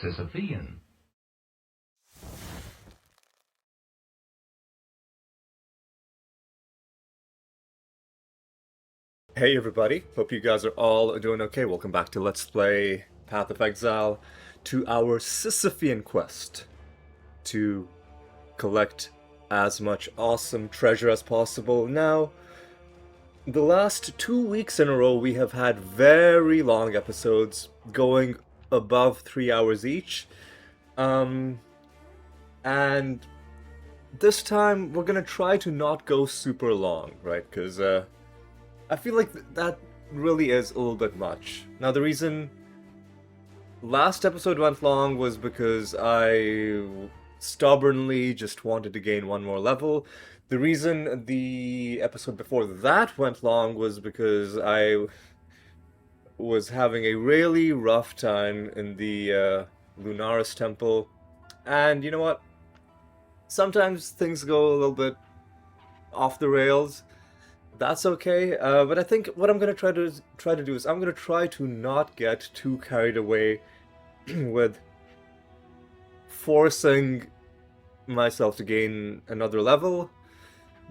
Sisyphean. Hey everybody, hope you guys are all doing okay. Welcome back to Let's Play Path of Exile, to our Sisyphean quest to collect as much awesome treasure as possible. Now, the last 2 weeks in a row we have had very long episodes going above 3 hours each. And this time we're gonna try to not go super long, right? Because, I feel like that really is a little bit much. Now, the reason last episode went long was because I stubbornly just wanted to gain one more level. The reason the episode before that went long was because I was having a really rough time in the Lunaris Temple. And you know what? Sometimes things go a little bit off the rails. That's okay, but I think what I'm gonna try to do is I'm gonna try to not get too carried away with forcing myself to gain another level,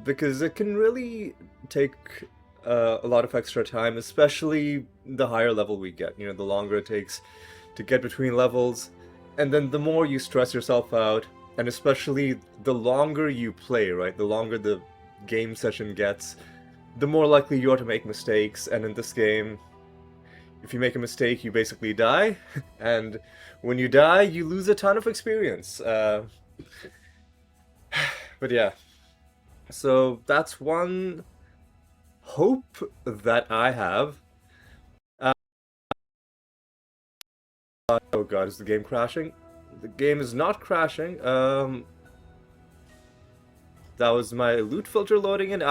because it can really take a lot of extra time, especially the higher level we get. You know, the longer it takes to get between levels, and then the more you stress yourself out, and especially the longer you play, right? The longer the game session gets, the more likely you are to make mistakes, and in this game, if you make a mistake, you basically die, and when you die, you lose a ton of experience. But yeah, so that's one hope that I have. Uh, oh god, is the game crashing? The game is not crashing. That was my loot filter loading in.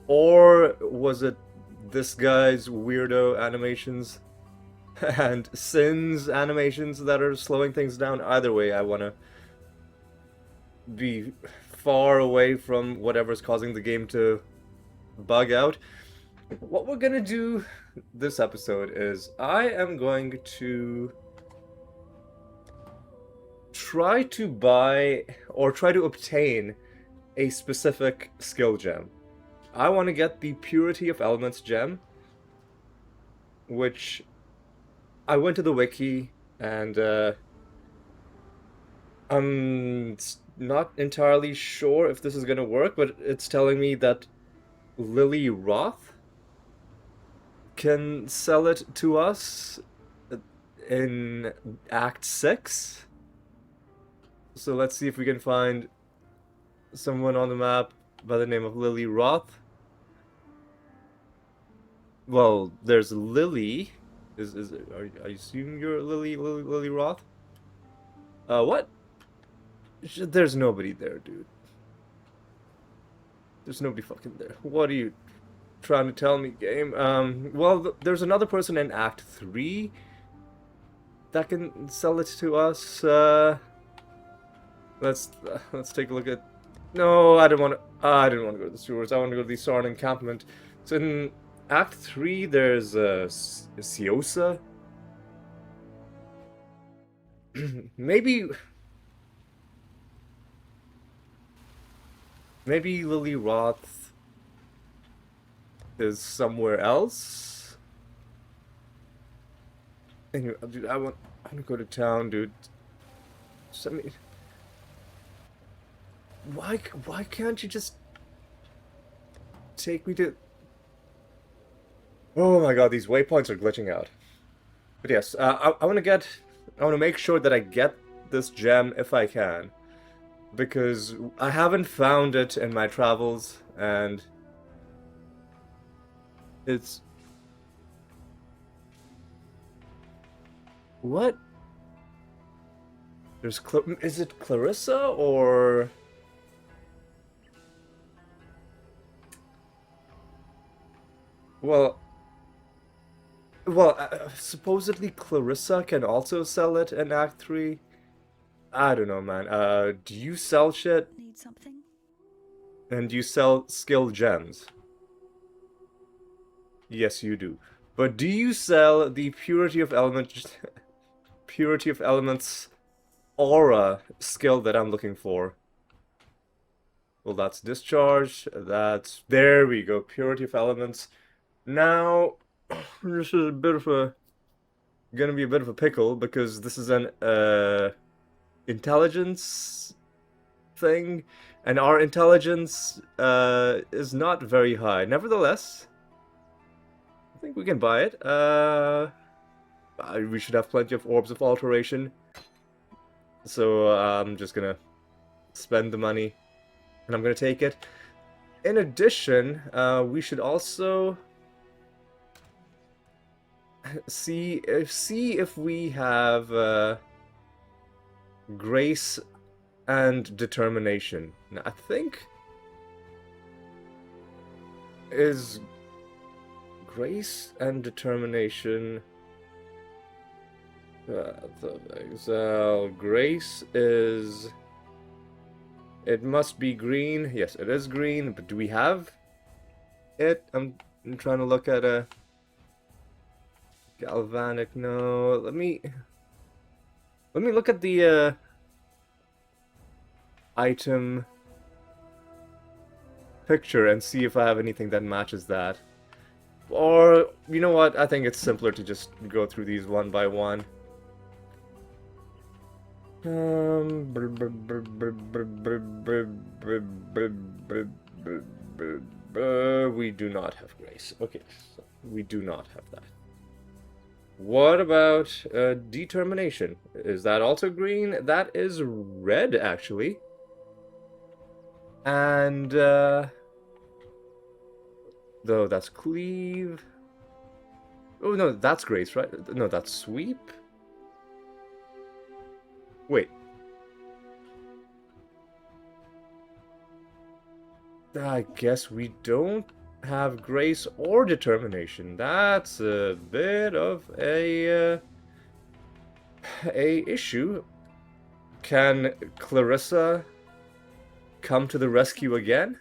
Or was it this guy's weirdo animations and Sin's animations that are slowing things down? Either way, I want to be far away from whatever's causing the game to bug out. What we're gonna do this episode is I am going to try to buy or try to obtain a specific skill gem. I want to get the Purity of Elements gem, which I went to the wiki, and I'm not entirely sure if this is gonna work, but it's telling me that Lily Roth can sell it to us in Act 6. So let's see if we can find someone on the map by the name of Lily Roth. Well, there's Lily. I assume you're Lily Roth? What? There's nobody there, dude. There's nobody fucking there. What are you trying to tell me, game? Well, there's another person in Act 3 that can sell it to us. Let's take a look at. No, I didn't want to. I didn't want to go to the sewers. I want to go to the Sarn encampment. So in Act 3, there's Siosa. Maybe Lily Roth is somewhere else. Anyway, dude, I want to go to town, dude. Send me. Why can't you just take me to? Oh my god, these waypoints are glitching out. But yes, I want to make sure that I get this gem if I can, because I haven't found it in my travels, and it's... What? Is it Clarissa, or... Well, supposedly Clarissa can also sell it in Act 3. I don't know, man. Do you sell shit? Need something? And do you sell skill gems? Yes, you do. But do you sell the Purity of Elements Purity of Elements aura skill that I'm looking for. Well, that's discharge. That's... There we go. Purity of Elements. Now, this is a bit of a... Gonna be a bit of a pickle, because this is an, intelligence thing, and our intelligence, is not very high. Nevertheless, I think we can buy it. We should have plenty of Orbs of Alteration. So, I'm just gonna spend the money, and I'm gonna take it. In addition, we should also see if we have Grace and Determination. Now, I think is Grace and Determination. The Exile. Grace is... It must be green. Yes, it is green, but do we have it? I'm trying to look at a... Galvanic, no. Let me look at the item picture and see if I have anything that matches that. Or, you know what? I think it's simpler to just go through these one by one. We do not have Grace. Okay, so we do not have that. What about Determination? Is that also green? That is red, actually. And, though, that's Cleave. Oh, no, that's Grace, right? No, that's Sweep. Wait. I guess we don't have Grace or Determination. That's a bit of a issue. Can Clarissa come to the rescue again?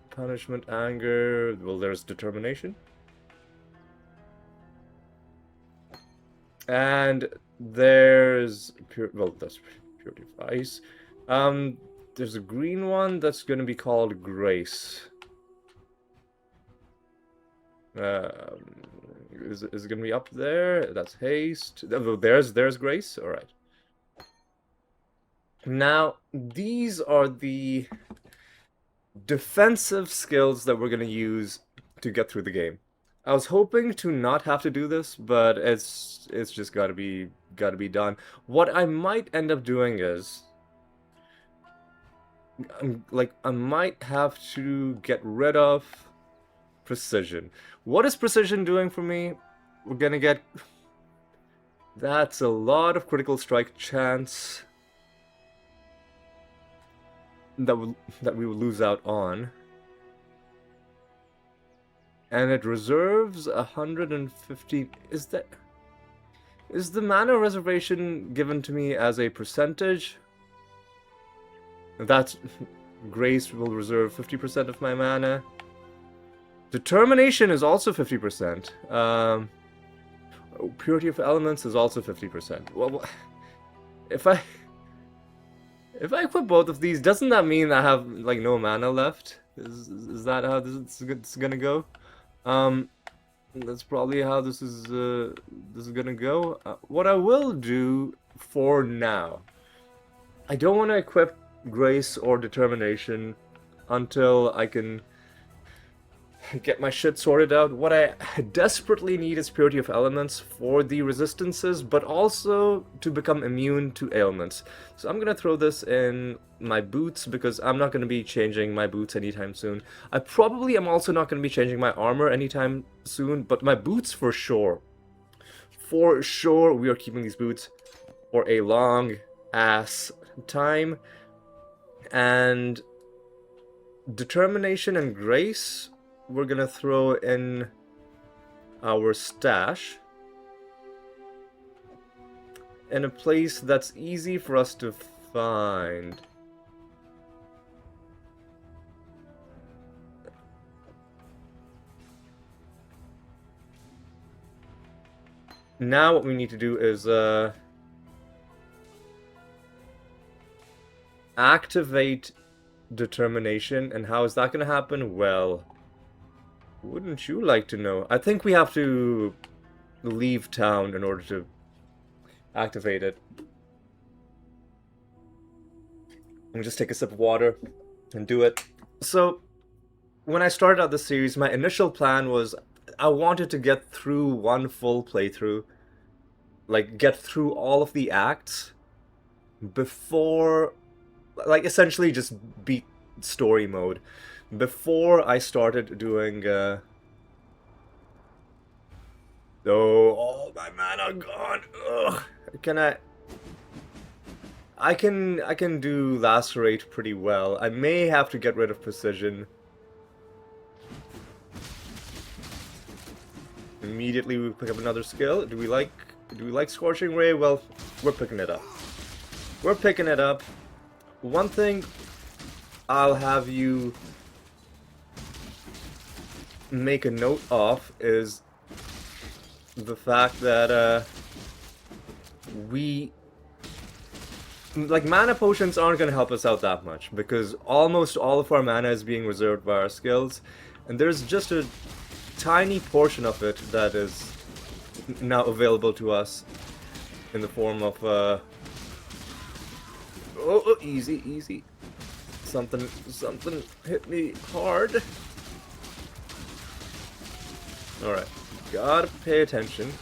Punishment, anger. Well, there's Determination. And there's well, that's Purity of Ice. There's a green one that's going to be called Grace. Is it going to be up there? That's Haste. Oh, there's Grace. All right. Now, these are the defensive skills that we're going to use to get through the game. I was hoping to not have to do this, but it's just gotta be done. What I might end up doing is, I might have to get rid of Precision. What is Precision doing for me? We're gonna get... That's a lot of critical strike chance that we will lose out on. And it reserves 150... Is the mana reservation given to me as a percentage? That's... Grace will reserve 50% of my mana. Determination is also 50%. Purity of Elements is also 50%. Well, if I equip both of these, doesn't that mean I have, like, no mana left? Is that how this is gonna go? That's probably how this is gonna go. What I will do for now, I don't want to equip Grace or Determination until I can get my shit sorted out. What I desperately need is Purity of Elements for the resistances, but also to become immune to ailments. So I'm gonna throw this in my boots, because I'm not gonna be changing my boots anytime soon. I probably am also not gonna be changing my armor anytime soon, but my boots for sure. For sure, we are keeping these boots for a long ass time. And Determination and Grace, we're gonna throw in our stash in a place that's easy for us to find. Now what we need to do is activate determination, and how is that going to happen? Well, wouldn't you like to know? I think we have to leave town in order to activate it. Let me just take a sip of water and do it. So, when I started out this series, my initial plan was I wanted to get through one full playthrough, like get through all of the acts before, like essentially just beat story mode before I started doing oh, all my mana gone. Ugh. I can do lacerate pretty well. I may have to get rid of precision. Immediately we pick up another skill. Do we like Scorching Ray? Well, we're picking it up. We're picking it up. One thing I'll have you make a note of is the fact that like mana potions aren't going to help us out that much because almost all of our mana is being reserved by our skills, and there's just a tiny portion of it that is now available to us in the form of oh, easy. Something hit me hard. Alright, gotta pay attention.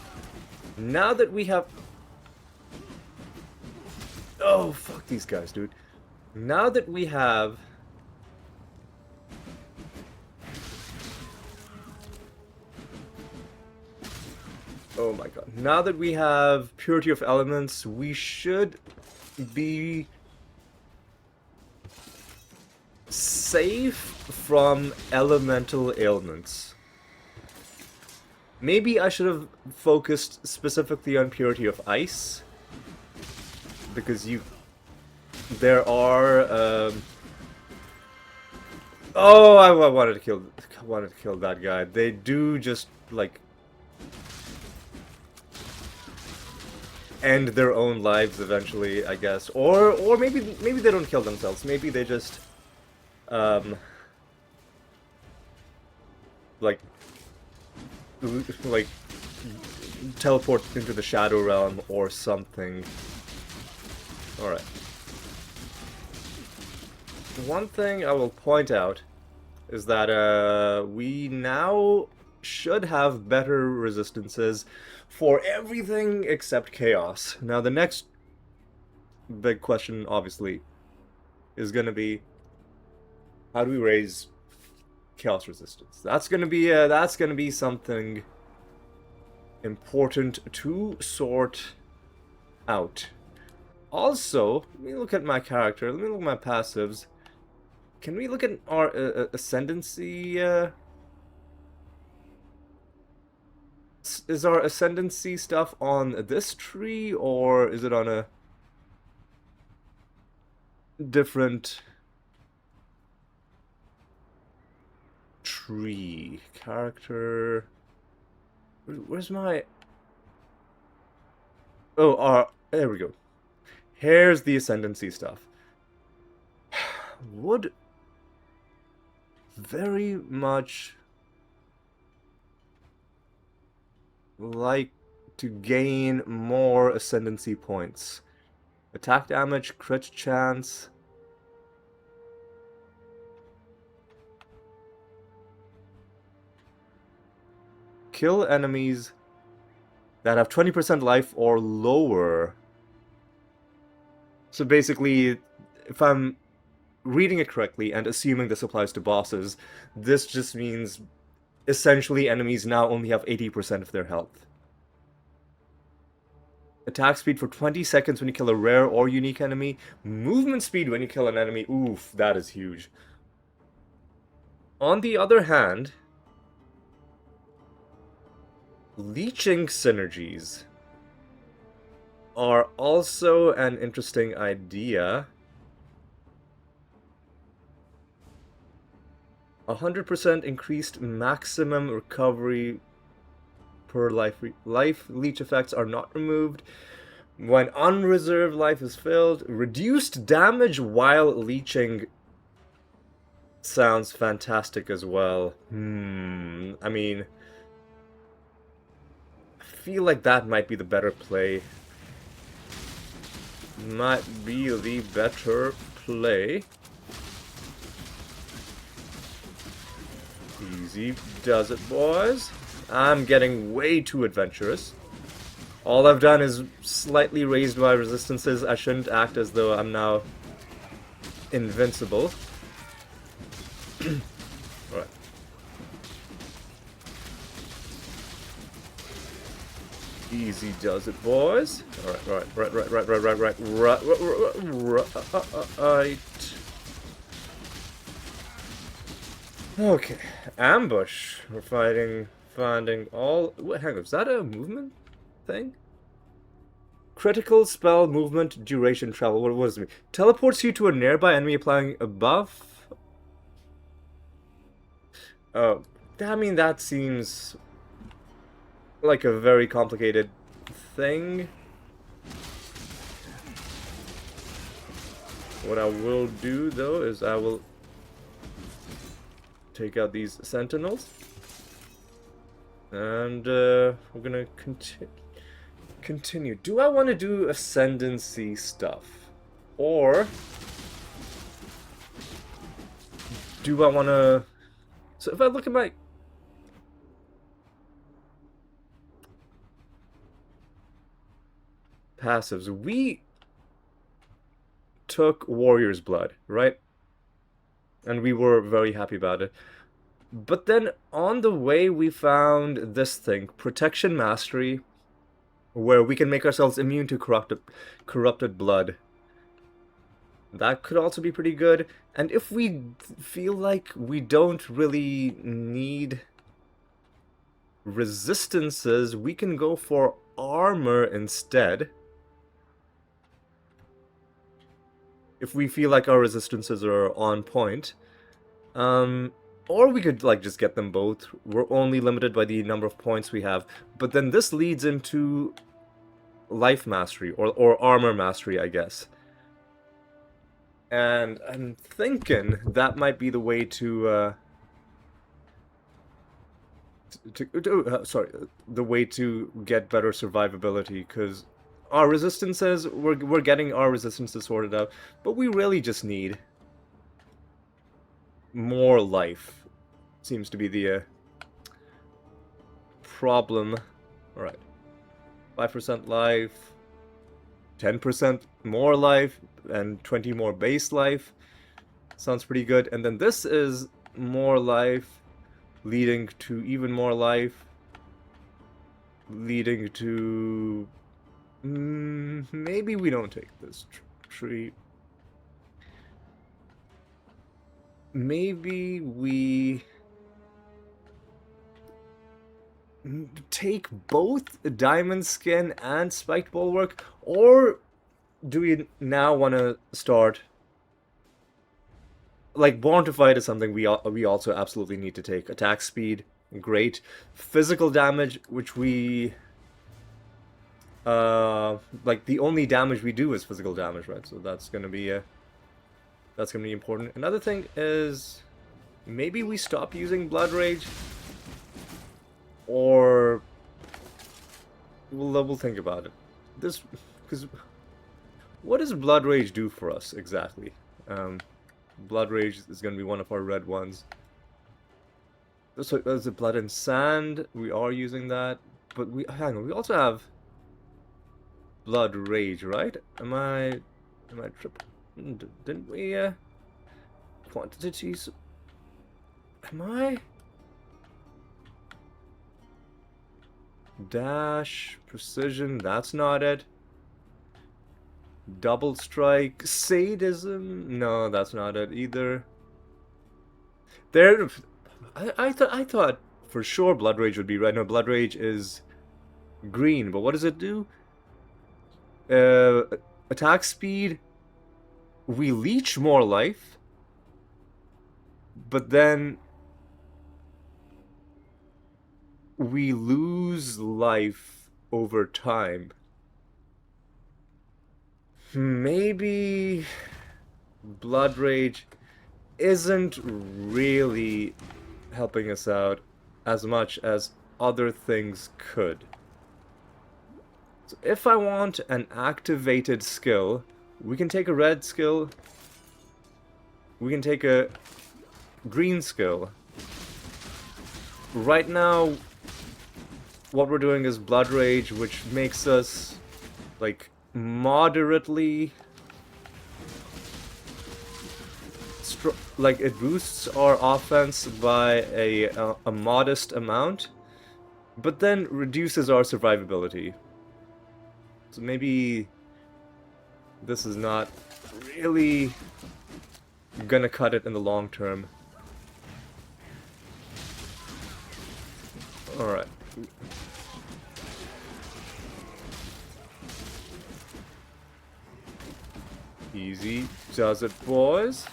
Now that we have... Oh, fuck these guys, dude. Now that we have... Oh my god. Now that we have Purity of Elements, we should be safe from elemental ailments. Maybe I should have focused specifically on Purity of Ice, because there are oh, I wanted to kill that guy. They do just like end their own lives eventually, I guess, or maybe they don't kill themselves. Maybe they just like teleport into the Shadow Realm or something. Alright. One thing I will point out is that we now should have better resistances for everything except Chaos. Now the next big question, obviously, is going to be how do we raise Chaos resistance? That's going to be something important to sort out. Also, let me look at my character. Let me look at my passives. Can we look at our ascendancy? Is our ascendancy stuff on this tree, or is it on a different tree? Character. Where's my... Oh, there we go. Here's the ascendancy stuff. Would very much like to gain more ascendancy points. Attack damage, crit chance. Kill enemies that have 20% life or lower. So basically, if I'm reading it correctly and assuming this applies to bosses, this just means essentially enemies now only have 80% of their health. Attack speed for 20 seconds when you kill a rare or unique enemy. Movement speed when you kill an enemy. Oof, that is huge. On the other hand, leeching synergies are also an interesting idea. 100% increased maximum recovery per life leech effects are not removed. When unreserved life is filled, reduced damage while leeching sounds fantastic as well. I mean, I feel like that might be the better play. Might be the better play. Easy does it, boys. I'm getting way too adventurous. All I've done is slightly raised my resistances. I shouldn't act as though I'm now invincible. Alright. Easy does it, boys. Alright, right. Okay, ambush. We're finding all... Wait, hang on, is that a movement thing? Critical spell movement duration travel. What does it mean? Teleports you to a nearby enemy applying a buff? Oh, I mean, that seems like a very complicated thing. What I will do, though, is I will take out these sentinels. And we're gonna continue. Do I want to do ascendancy stuff? Or do I want to... So if I look at my... passives, we took Warrior's Blood, right? And we were very happy about it. But then on the way we found this thing, Protection Mastery, where we can make ourselves immune to corrupted blood. That could also be pretty good. And if we feel like we don't really need resistances, we can go for armor instead. If we feel like our resistances are on point. Or we could, like, just get them both. We're only limited by the number of points we have. But then this leads into life mastery, or armor mastery, I guess. And I'm thinking that might be the way the way to get better survivability, because our resistances, we're getting our resistances sorted out, but we really just need more life. Seems to be the problem. Alright. 5% life, 10% more life, and 20 more base life. Sounds pretty good. And then this is more life, leading to even more life, leading to... maybe we don't take this tree. Maybe we take both Diamond Skin and Spiked Bulwark, or do we now want to start... Like, Born to Fight is something we also absolutely need to take. Attack speed, great. Physical damage, which we... like, the only damage we do is physical damage, right? So that's gonna be important. Another thing is... maybe we stop using Blood Rage? Or... we'll think about it. This... because... what does Blood Rage do for us, exactly? Blood Rage is going to be one of our red ones. So, there's a Blood and Sand. We are using that. But hang on, we also have Blood Rage, right? Am I tripping? Didn't we, quantities? Am I? Dash, precision, that's not it. Double strike, sadism, no, that's not it either. There, I thought for sure Blood Rage would be red. No, Blood Rage is green, but what does it do? Attack speed, we leech more life, but then we lose life over time, maybe Blood Rage isn't really helping us out as much as other things could. So if I want an activated skill, we can take a red skill, we can take a green skill. Right now, what we're doing is Blood Rage, which makes us, like, moderately... like, it boosts our offense by a modest amount, but then reduces our survivability. So maybe this is not really gonna cut it in the long term. Alright. Easy does it, boys.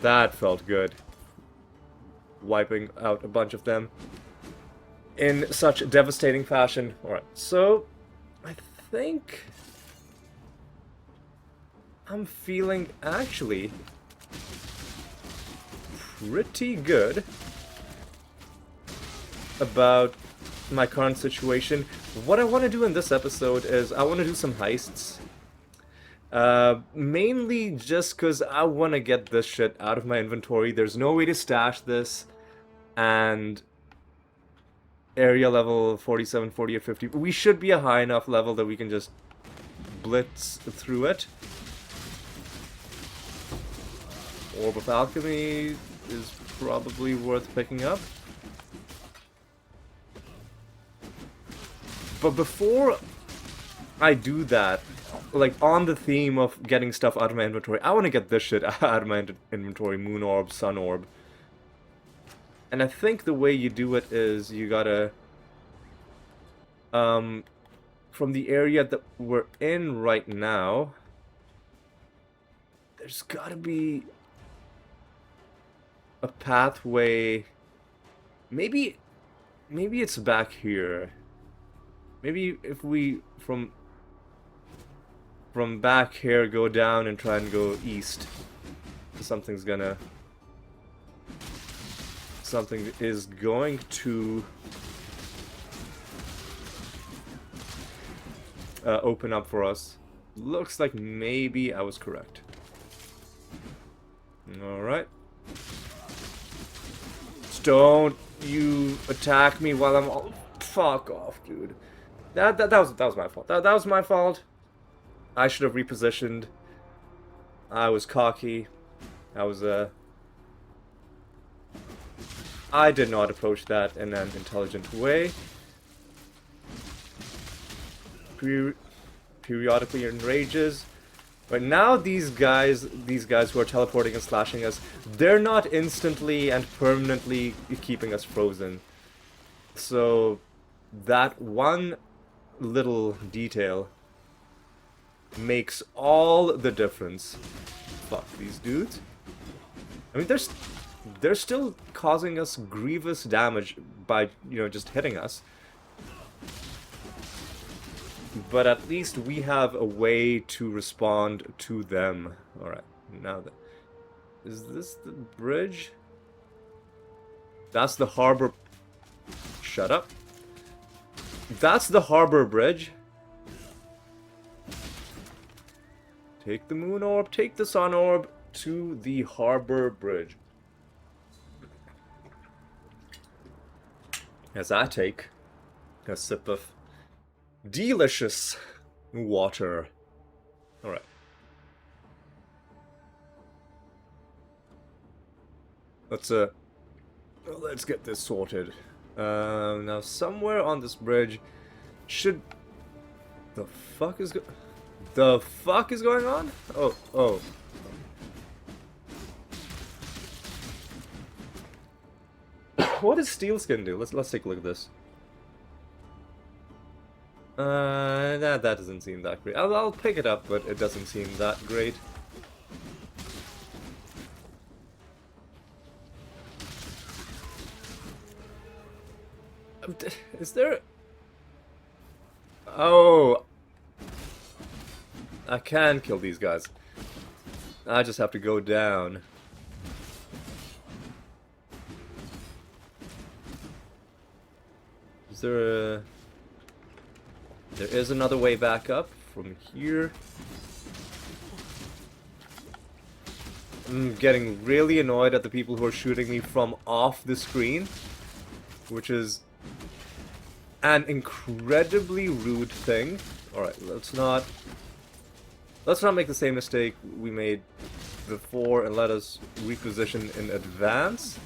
That felt good. Wiping out a bunch of them in such devastating fashion. Alright, so I think I'm feeling actually pretty good about my current situation. What I want to do in this episode is I want to do some heists. Mainly just because I want to get this shit out of my inventory. There's no way to stash this, and area level 47, 40, or 50. We should be a high enough level that we can just blitz through it. Orb of Alchemy is probably worth picking up. But before I do that, like, on the theme of getting stuff out of my inventory, I want to get this shit out of my inventory. Moon Orb, Sun Orb. And I think the way you do it is you gotta... from the area that we're in right now, there's gotta be a pathway. Maybe it's back here. Maybe if we, from back here, go down and try and go east. Something is going to open up for us. Looks like maybe I was correct. Alright. Don't you attack me while I'm all... Fuck off, dude. That was my fault. That was my fault. I should have repositioned. I was cocky. I did not approach that in an intelligent way. Periodically enrages. But now these guys who are teleporting and slashing us, they're not instantly and permanently keeping us frozen. So that one little detail makes all the difference. Fuck these dudes. I mean, they're still causing us grievous damage by, you know, just hitting us. But at least we have a way to respond to them. Alright, now that... Is this the bridge? That's the harbor... Shut up. That's the harbor bridge. Take the moon orb, take the sun orb to the harbor bridge. As I take a sip of delicious water. Alright. Let's get this sorted. Now somewhere on this bridge should... The fuck is going on? Oh. What does steel skin do? Let's take a look at this. That doesn't seem that great. I'll pick it up, but it doesn't seem that great. Is there... Oh... I can kill these guys. I just have to go down. Is there a... There is another way back up from here. I'm getting really annoyed at the people who are shooting me from off the screen, which is an incredibly rude thing. Alright, let's not make the same mistake we made before and let us reposition in advance.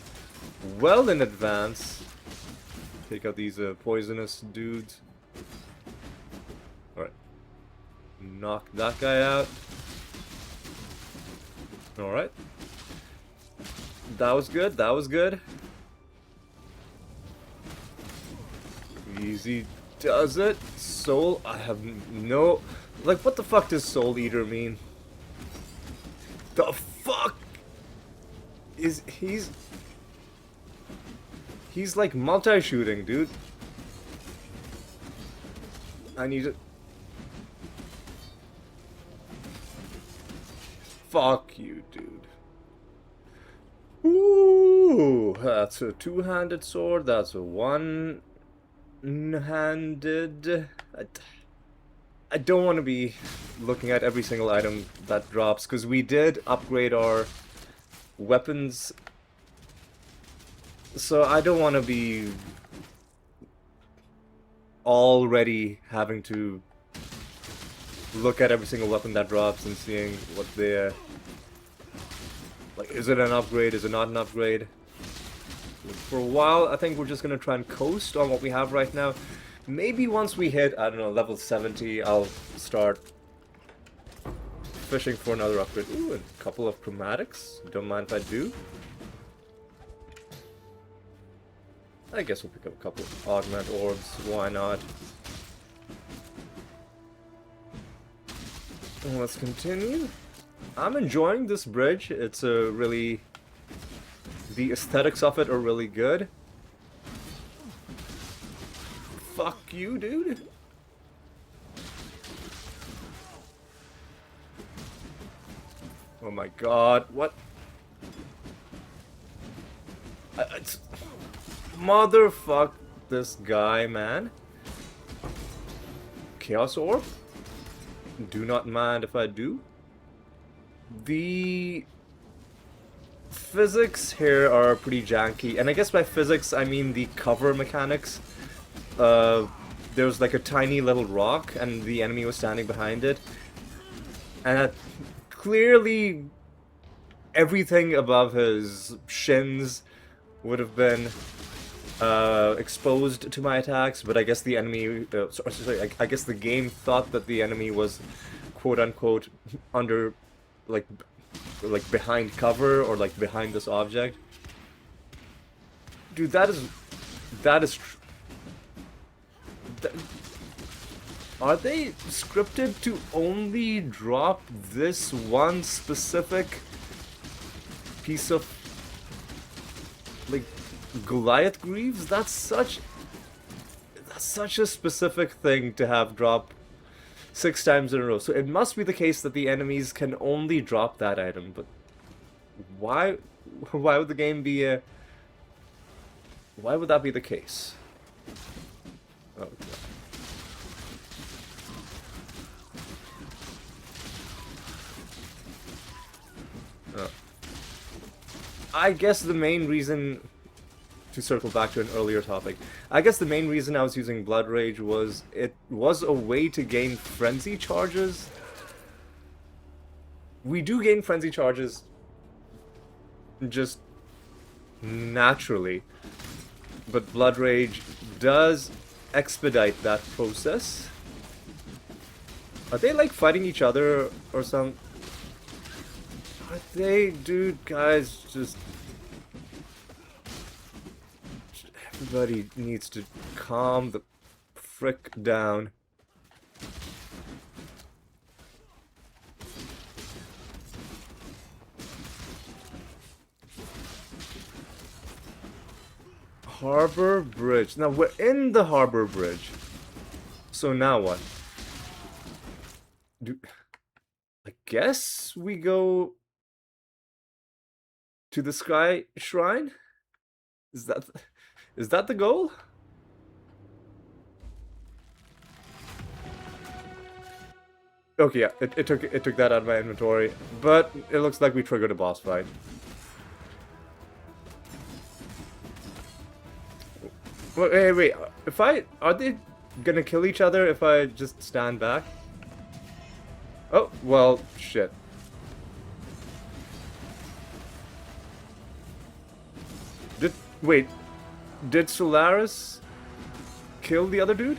Well in advance. Take out these poisonous dudes. Alright. Knock that guy out. Alright. That was good, that was good. Easy does it. Soul, I have no... Like, what the fuck does Soul Eater mean? The fuck? Is... He's like multi-shooting, dude. I need to... Fuck you, dude. Ooh, that's a two-handed sword. That's a one-handed... I don't want to be looking at every single item that drops, because we did upgrade our weapons. So I don't want to be already having to look at every single weapon that drops and seeing what they like, is it an upgrade, is it not an upgrade? For a while, I think we're just gonna try and coast on what we have right now. Maybe once we hit, I don't know, level 70, I'll start fishing for another upgrade. Ooh, a couple of chromatics. Don't mind if I do. I guess we'll pick up a couple of augment orbs. Why not? Let's continue. I'm enjoying this bridge. It's a really... The aesthetics of it are really good. Fuck you, dude. Oh my god, what? Motherfuck this guy, man. Chaos Orb? Do not mind if I do. The physics here are pretty janky, and I guess by physics I mean the cover mechanics. There's like a tiny little rock, and the enemy was standing behind it. And clearly, everything above his shins would have been exposed to my attacks, but I guess the enemy, I guess the game thought that the enemy was quote-unquote under, like behind cover, or like behind this object. Dude, that is are they scripted to only drop this one specific piece of, like, Goliath Greaves? That's such a specific thing to have drop 6 times in a row. So it must be the case that the enemies can only drop that item, but why would the game be why would that be the case? Oh, God. Oh. I guess the main reason, to circle back to an earlier topic, I guess the main reason I was using Blood Rage was it was a way to gain frenzy charges. We do gain frenzy charges just naturally, but Blood Rage does expedite that process. Are they like fighting each other or some? Are they, dude, guys, just everybody needs to calm the frick down. Harbor Bridge. Now we're in the Harbor Bridge. So now what? I guess we go to the Sky Shrine? Is that the goal? Okay, yeah, it took that out of my inventory, but it looks like we triggered a boss fight. Wait, are they gonna kill each other if I just stand back? Oh, well, shit. Wait, did Solaris kill the other dude?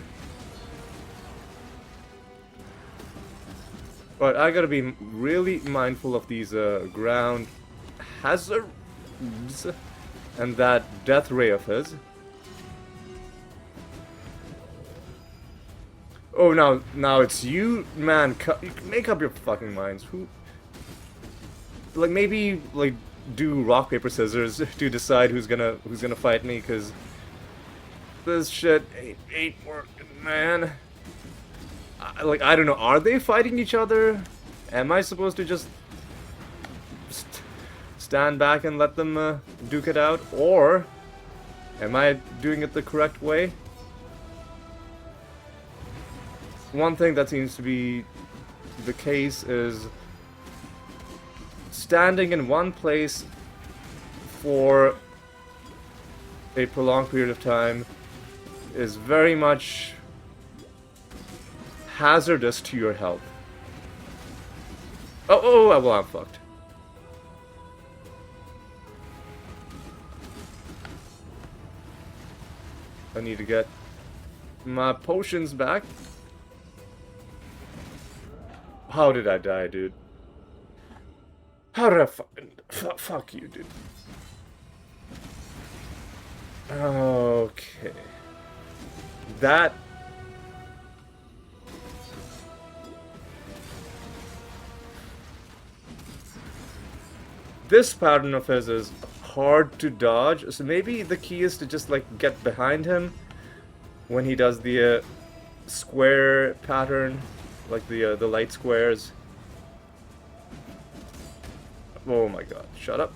But I gotta be really mindful of these ground hazards and that death ray of his. Oh, now it's you, man. Make up your fucking minds. Who? Like maybe like do rock paper scissors to decide who's gonna fight me, because this shit ain't working, man. I don't know. Are they fighting each other? Am I supposed to just stand back and let them duke it out, or am I doing it the correct way? One thing that seems to be the case is standing in one place for a prolonged period of time is very much hazardous to your health. Oh, well, I'm fucked. I need to get my potions back. How did I die, dude? How did I fuck you, dude? Okay. That... This pattern of his is hard to dodge, so maybe the key is to just, like, get behind him when he does the square pattern, like the light squares. Oh my god, shut up.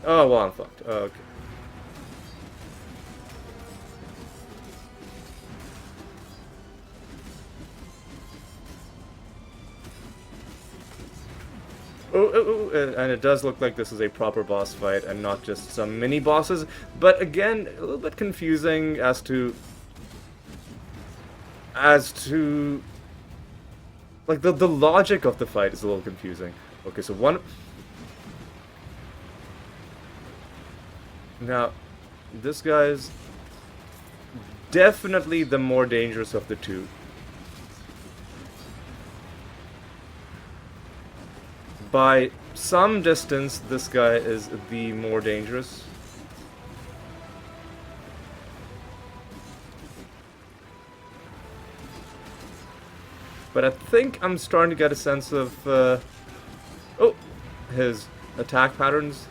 Oh, well, I'm fucked. Okay. And it does look like this is a proper boss fight and not just some mini bosses, but again, a little bit confusing as to like the logic of the fight is a little confusing. Okay, so now this guy's definitely the more dangerous of the two. By some distance, this guy is the more dangerous. But I think I'm starting to get a sense of, his attack patterns.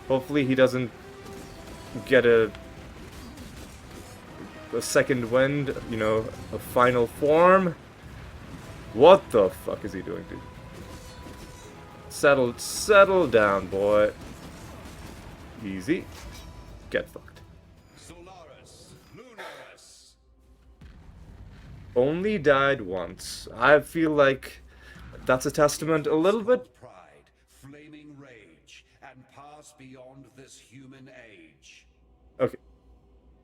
Hopefully he doesn't get a second wind, you know, a final form. What the fuck is he doing, dude? Settle down, boy. Easy. Get fucked. Solaris, Lunaris. Only died once. I feel like that's a testament a little bit. Pride, flaming rage, and pass beyond this human age. Okay.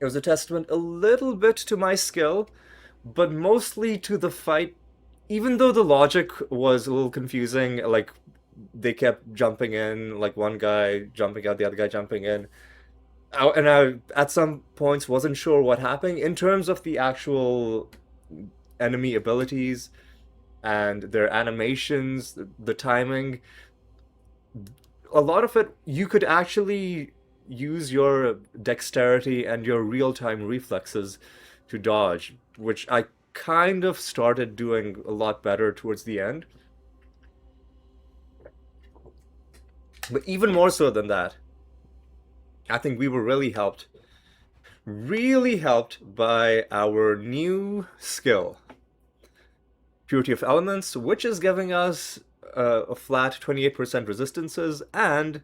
It was a testament a little bit to my skill, but mostly to the fight. Even though the logic was a little confusing, like they kept jumping in, like one guy jumping out, the other guy jumping in. And I, at some points, wasn't sure what happened. In terms of the actual enemy abilities and their animations, the timing, a lot of it, you could actually use your dexterity and your real-time reflexes to dodge, which I kind of started doing a lot better towards the end. But even more so than that, I think we were really helped by our new skill, Purity of Elements, which is giving us a flat 28% resistances, and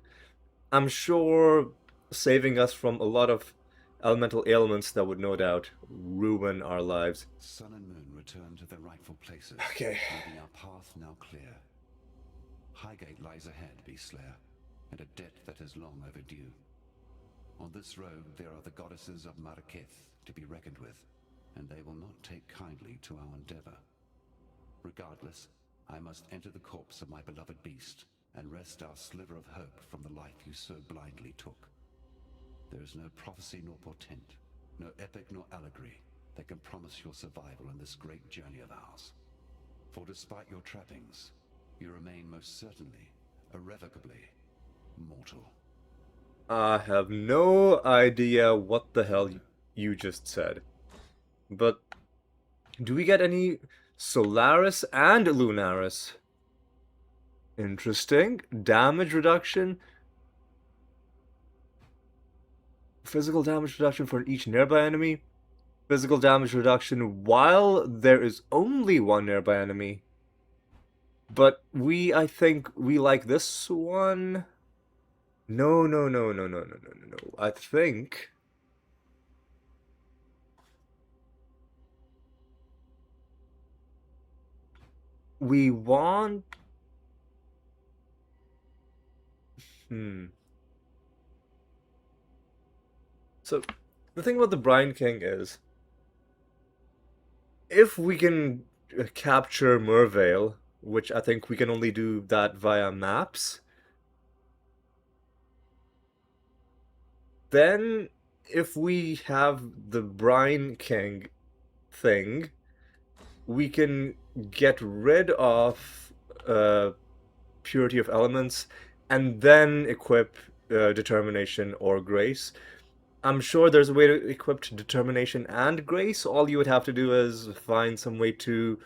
I'm sure saving us from a lot of elemental ailments that would no doubt ruin our lives. Sun and moon return to their rightful places, Okay. leaving our path now clear. Highgate lies ahead, Beast Slayer, and a debt that is long overdue. On this road there are the goddesses of Marakith to be reckoned with, and they will not take kindly to our endeavor. Regardless, I must enter the corpse of my beloved beast and wrest our sliver of hope from the life you so blindly took. There is no prophecy nor portent, no epic nor allegory that can promise your survival in this great journey of ours. For despite your trappings, you remain most certainly, irrevocably, mortal. I have no idea what the hell you just said. But do we get any Solaris and Lunaris? Interesting. Damage reduction. Physical damage reduction for each nearby enemy. Physical damage reduction while there is only one nearby enemy. But I think we like this one. No. I think we want... So, the thing about the Brine King is, if we can capture Mervale, which I think we can only do that via maps, then if we have the Brine King thing, we can get rid of Purity of Elements and then equip Determination or Grace. I'm sure there's a way to equip Determination and Grace. All you would have to do is find some way to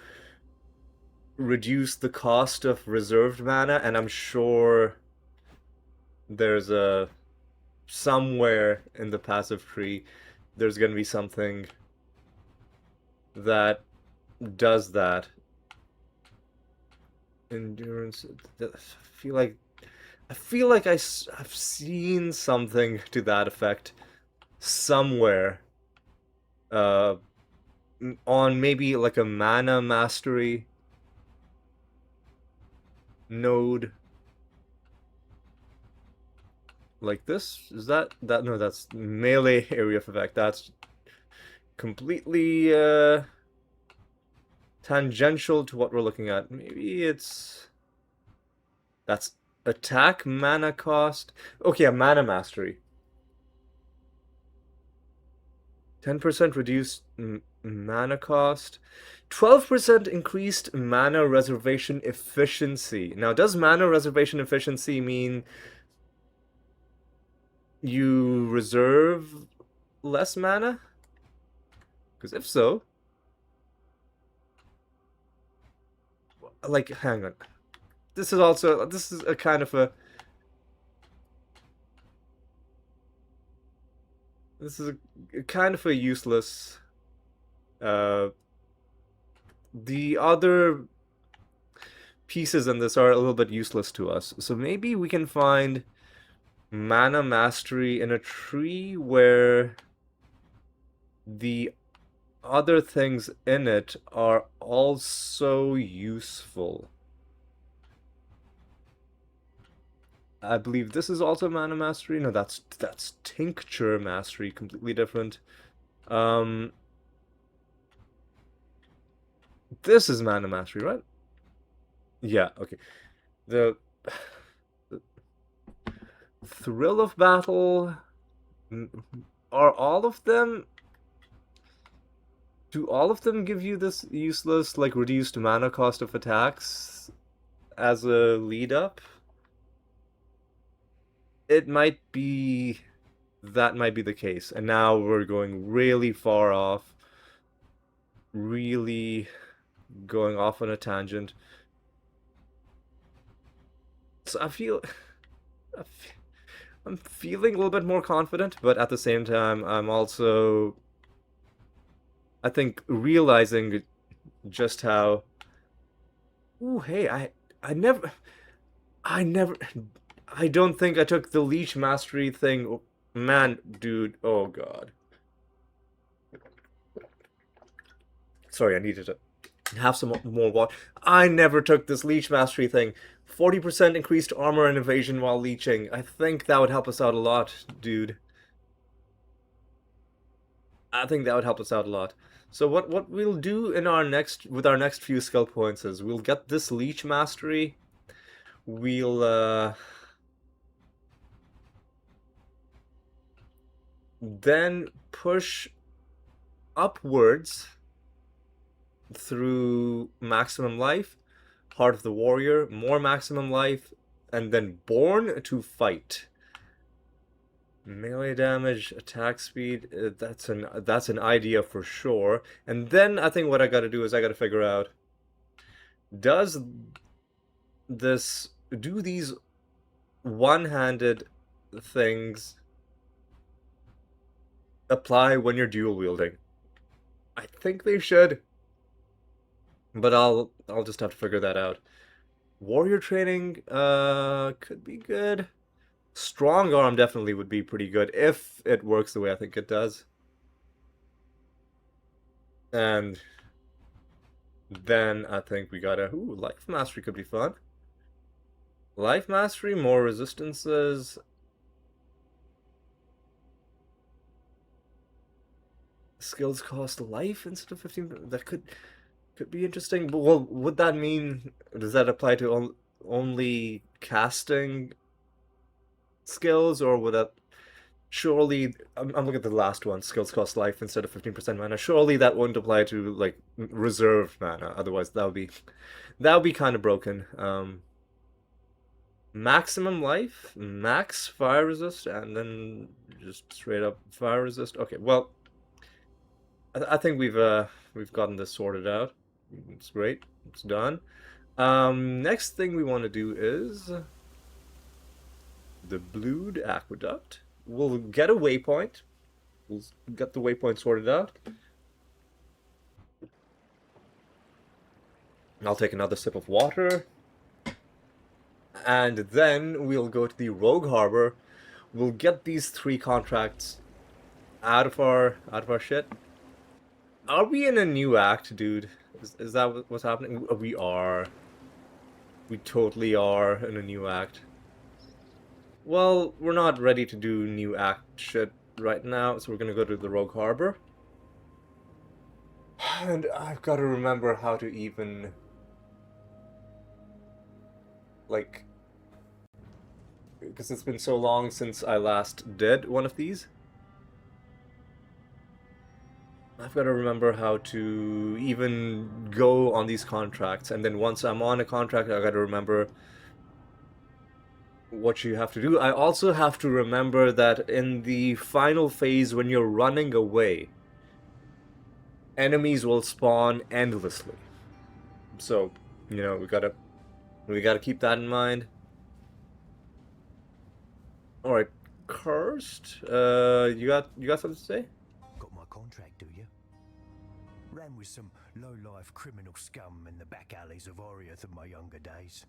reduce the cost of reserved mana, and I'm sure there's a... somewhere in the passive tree there's going to be something that does that. Endurance... I feel like I've seen something to that effect somewhere. On maybe like a mana mastery node. Like this? Is that no, that's melee area of effect. That's completely tangential to what we're looking at. Maybe it's... that's attack mana cost. Okay, a mana mastery. 10% reduced mana cost. 12% increased mana reservation efficiency. Now, does mana reservation efficiency mean you reserve less mana? Because if so... like, hang on. This is a kind of a... this is a kind of a useless... the other pieces in this are a little bit useless to us. So maybe we can find mana mastery in a tree where the other things in it are also useful. I believe this is also mana mastery. No, that's tincture mastery, completely different. This is mana mastery, right? Yeah, okay. The thrill of battle... are all of them... do all of them give you this useless, like, reduced mana cost of attacks as a lead up? It might be... that might be the case. And now we're going really far off. Really going off on a tangent. So I feel I'm feeling a little bit more confident, but at the same time, I'm also, I think, realizing just how. Ooh, hey, I never, I never, I don't think I took the leech mastery thing. Man, dude, oh god. Sorry, I needed to have some more water. I never took this leech mastery thing. 40% increased armor and evasion while leeching. I think that would help us out a lot, dude. I think that would help us out a lot. So what we'll do in our next with our next few skill points is we'll get this leech mastery. We'll then push upwards through maximum life, Heart of the Warrior, more maximum life, and then Born to Fight. Melee damage, attack speed, that's an idea for sure. And then I think what I gotta do is I gotta figure out, does this do these one-handed things apply when you're dual wielding? I think they should, but I'll just have to figure that out. Warrior training could be good. Strong arm definitely would be pretty good if it works the way I think it does. And then I think we gotta, ooh, life mastery could be fun. Life mastery, more resistances. Skills cost life instead of 15. That could be interesting. But well, would that mean, does that apply to only casting skills, or would that surely, I'm looking at the last one, skills cost life instead of 15% mana. Surely that wouldn't apply to like reserve mana. Otherwise that would be kind of broken. Maximum life, max fire resist, and then just straight up fire resist. Okay, well, I think we've gotten this sorted out. It's great. It's done. Next thing we want to do is the Blued Aqueduct. We'll get a waypoint. We'll get the waypoint sorted out. I'll take another sip of water. And then we'll go to the Rogue Harbor. We'll get these 3 contracts out of our shit. Are we in a new act, dude? Is that what's happening? We are. We totally are in a new act. Well, we're not ready to do new act shit right now, so we're gonna go to the Rogue Harbor. And I've got to remember how to even, like, because it's been so long since I last did one of these. I've got to remember how to even go on these contracts, and then once I'm on a contract, I've got to remember what you have to do. I also have to remember that in the final phase, when you're running away, enemies will spawn endlessly. So, you know, we gotta keep that in mind. Alright, Cursed, you got something to say? Got my contract, do you? Ran with some low-life criminal scum in the back alleys of Oriath in my younger days.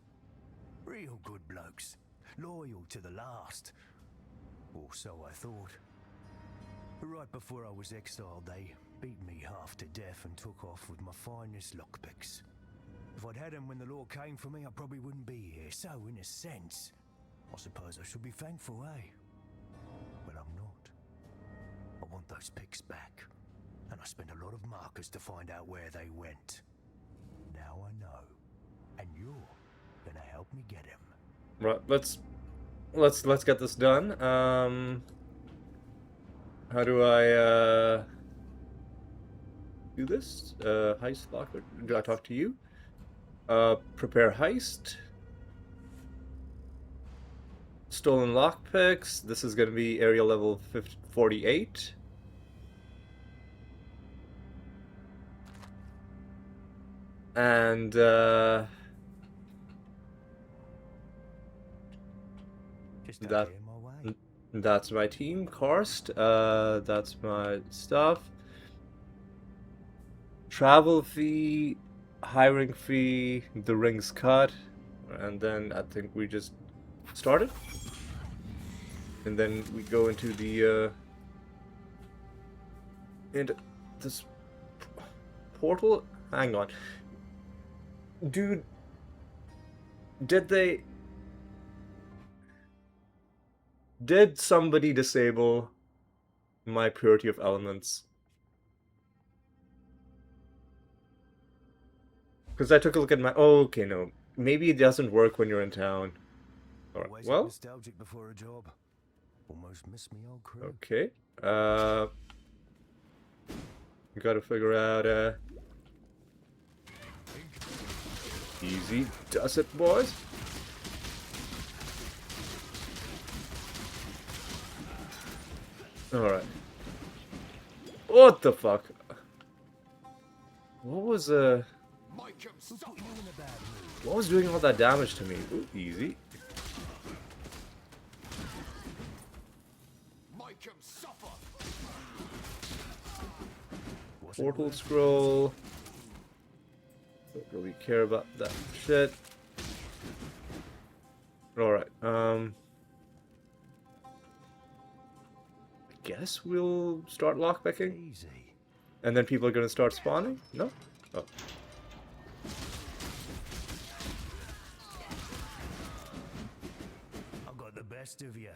Real good blokes, loyal to the last. Or so I thought. Right before I was exiled, they beat me half to death and took off with my finest lockpicks. If I'd had them when the law came for me, I probably wouldn't be here. So, in a sense, I suppose I should be thankful, eh? But I'm not. I want those picks back. And I spent a lot of markers to find out where they went. Now I know. And you're gonna help me get him. Right, let's get this done. How do I do this? Heist locker. Do I talk to you? Prepare heist. Stolen lockpicks. This is gonna be area level 48. And Just that in my way. That's my team, Karst. That's my stuff. Travel fee, hiring fee, the rings cut, and then I think we just started. And then we go into the into this portal. Hang on, dude. Did somebody disable my purity of elements? Because I took a look at my... Oh, okay, no. Maybe it doesn't work when you're in town. Alright, Always well... nostalgic before a job. Almost miss me old crew. Okay. We gotta figure out, Easy does it, boys. Alright. What the fuck? What was, What was doing all that damage to me? Ooh, easy. Portal scroll. Don't really care about that shit. Alright, I guess we'll start lockpicking. Easy. And then people are gonna start spawning? No? Oh. I've got the best of you.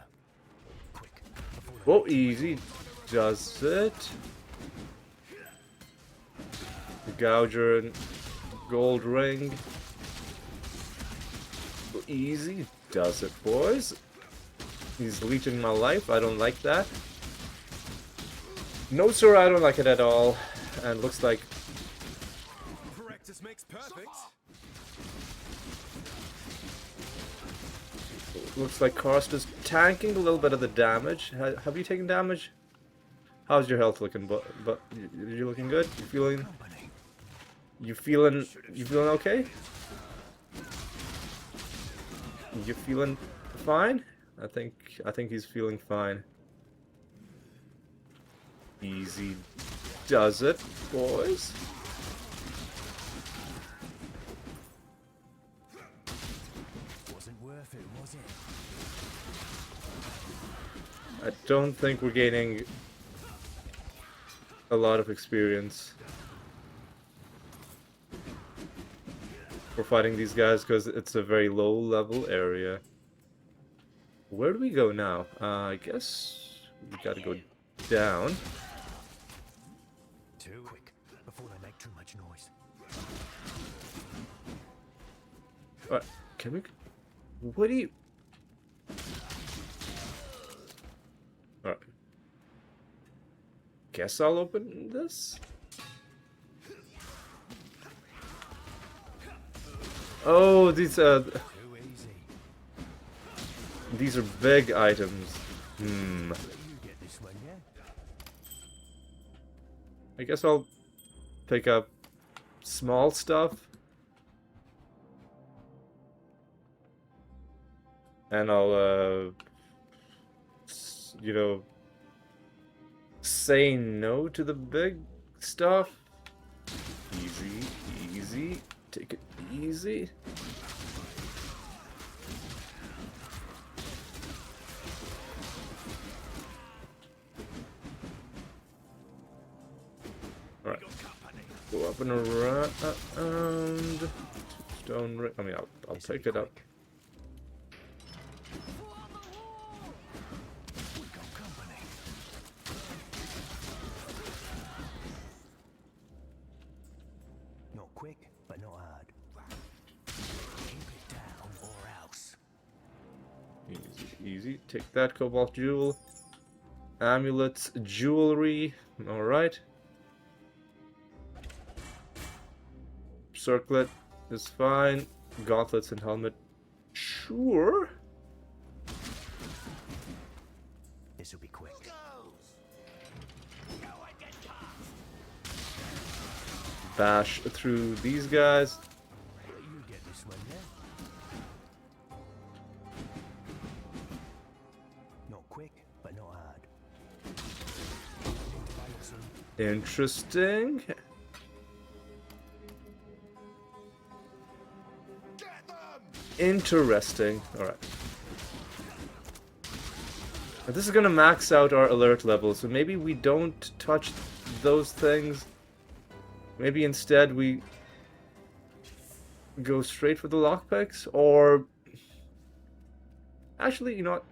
Quick. Whoa, easy does it. Gouger and gold ring. Easy does it, boys. He's leeching my life. I don't like that. No, sir, I don't like it at all. And looks like... Practice makes perfect. Looks like Karst is tanking a little bit of the damage. Have you taken damage? How's your health looking? But you looking good? You feeling okay? You feeling fine? I think he's feeling fine. Easy does it, boys. Wasn't worth it, was it? I don't think we're gaining a lot of experience for fighting these guys because it's a very low level area. Where do we go now? I guess we gotta go down. Too quick before they make too much noise. Alright, can we... What do you... Alright. Guess I'll open this? Oh, these Too easy. are big items. Hmm. You get this one, yeah? I guess I'll pick up small stuff. And I'll, you know, say no to the big stuff. Easy, easy. Take it easy. Alright. Go up and around. Stone ring. I mean, I'll pick it up. Not quick, but not hard. Keep it down or else. Easy, easy. Take that cobalt jewel. Amulets, jewelry. Alright. Circlet is fine. Gauntlets and helmet. Sure. This'll be quick. Bash through these guys. You get this one, yeah? Not quick, Interesting. Interesting. Alright. This is gonna max out our alert level, so maybe we don't touch those things. Maybe instead we go straight for the lockpicks, or... Actually, you know what?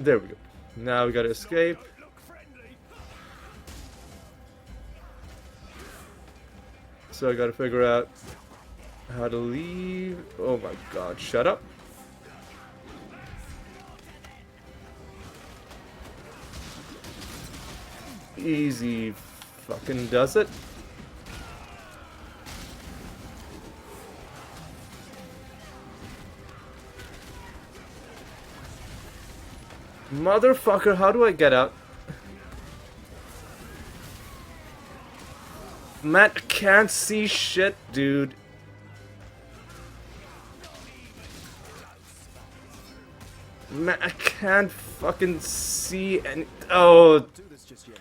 There we go. Now we gotta escape. So I gotta figure out how to leave. Oh my god, shut up. Easy fucking does it. Motherfucker, how do I get out? Man, I can't see shit, dude. Man, I can't fucking see any. Oh. Do this just yet.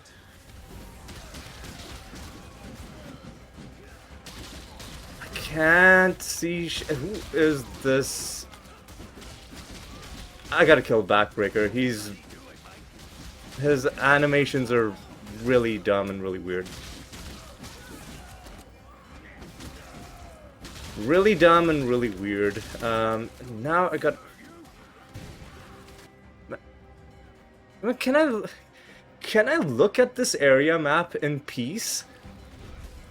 I can't see shit. Who is this? I gotta kill Backbreaker. His animations are really dumb and really weird. Really dumb and really weird. Now I got... Can I look at this area map in peace?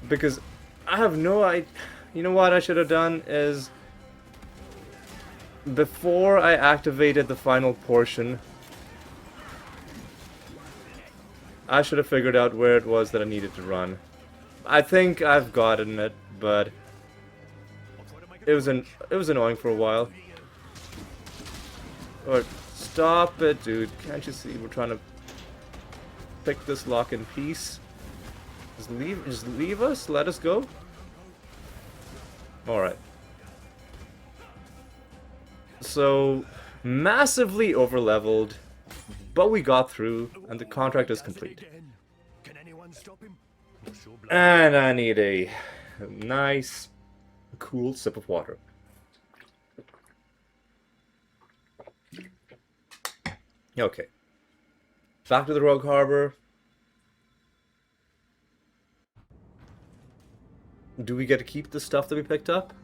Because I have no idea. You know what I should have done is... Before I activated the final portion, I should have figured out where it was that I needed to run. I think I've gotten it, but it was annoying for a while. Or stop it, dude! Can't you see we're trying to pick this lock in peace? Just leave us. Let us go. All right. So, massively overleveled, but we got through, and the contract is complete. Can anyone stop him? And I need a nice, cool sip of water. Okay. Back to the Rogue Harbor. Do we get to keep the stuff that we picked up?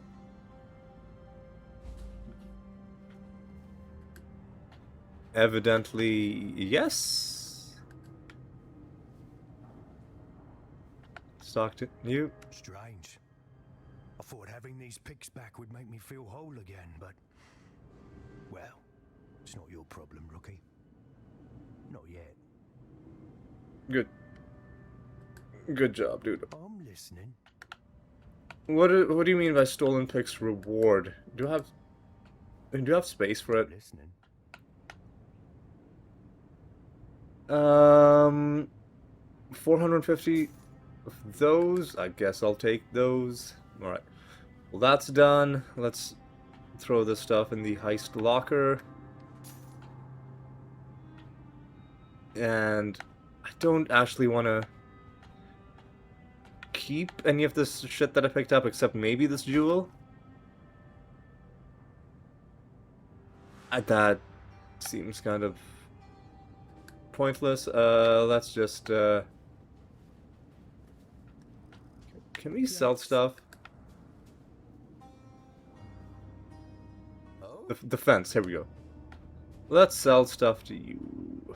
Evidently, yes. Stock to you. Strange. I thought having these pigs back would make me feel whole again, but... Well, it's not your problem, rookie. Not yet. Good. Good job, dude. I'm listening. What do you mean by stolen picks reward? Do you have space for it? Listening. 450 of those. I guess I'll take those. Alright. Well, that's done. Let's throw this stuff in the heist locker. And I don't actually want to keep any of this shit that I picked up except maybe this jewel. That seems kind of pointless. Let's just can we sell stuff? The fence, here we go. Let's sell stuff to you.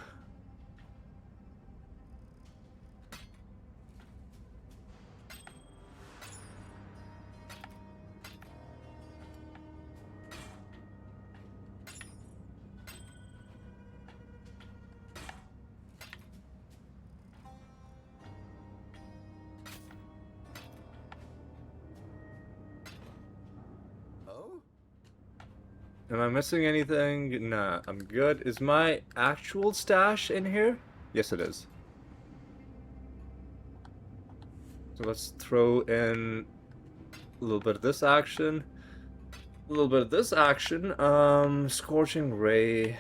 Am I missing anything? Nah, I'm good. Is my actual stash in here? Yes, it is. So let's throw in a little bit of this action. A little bit of this action. Scorching Ray.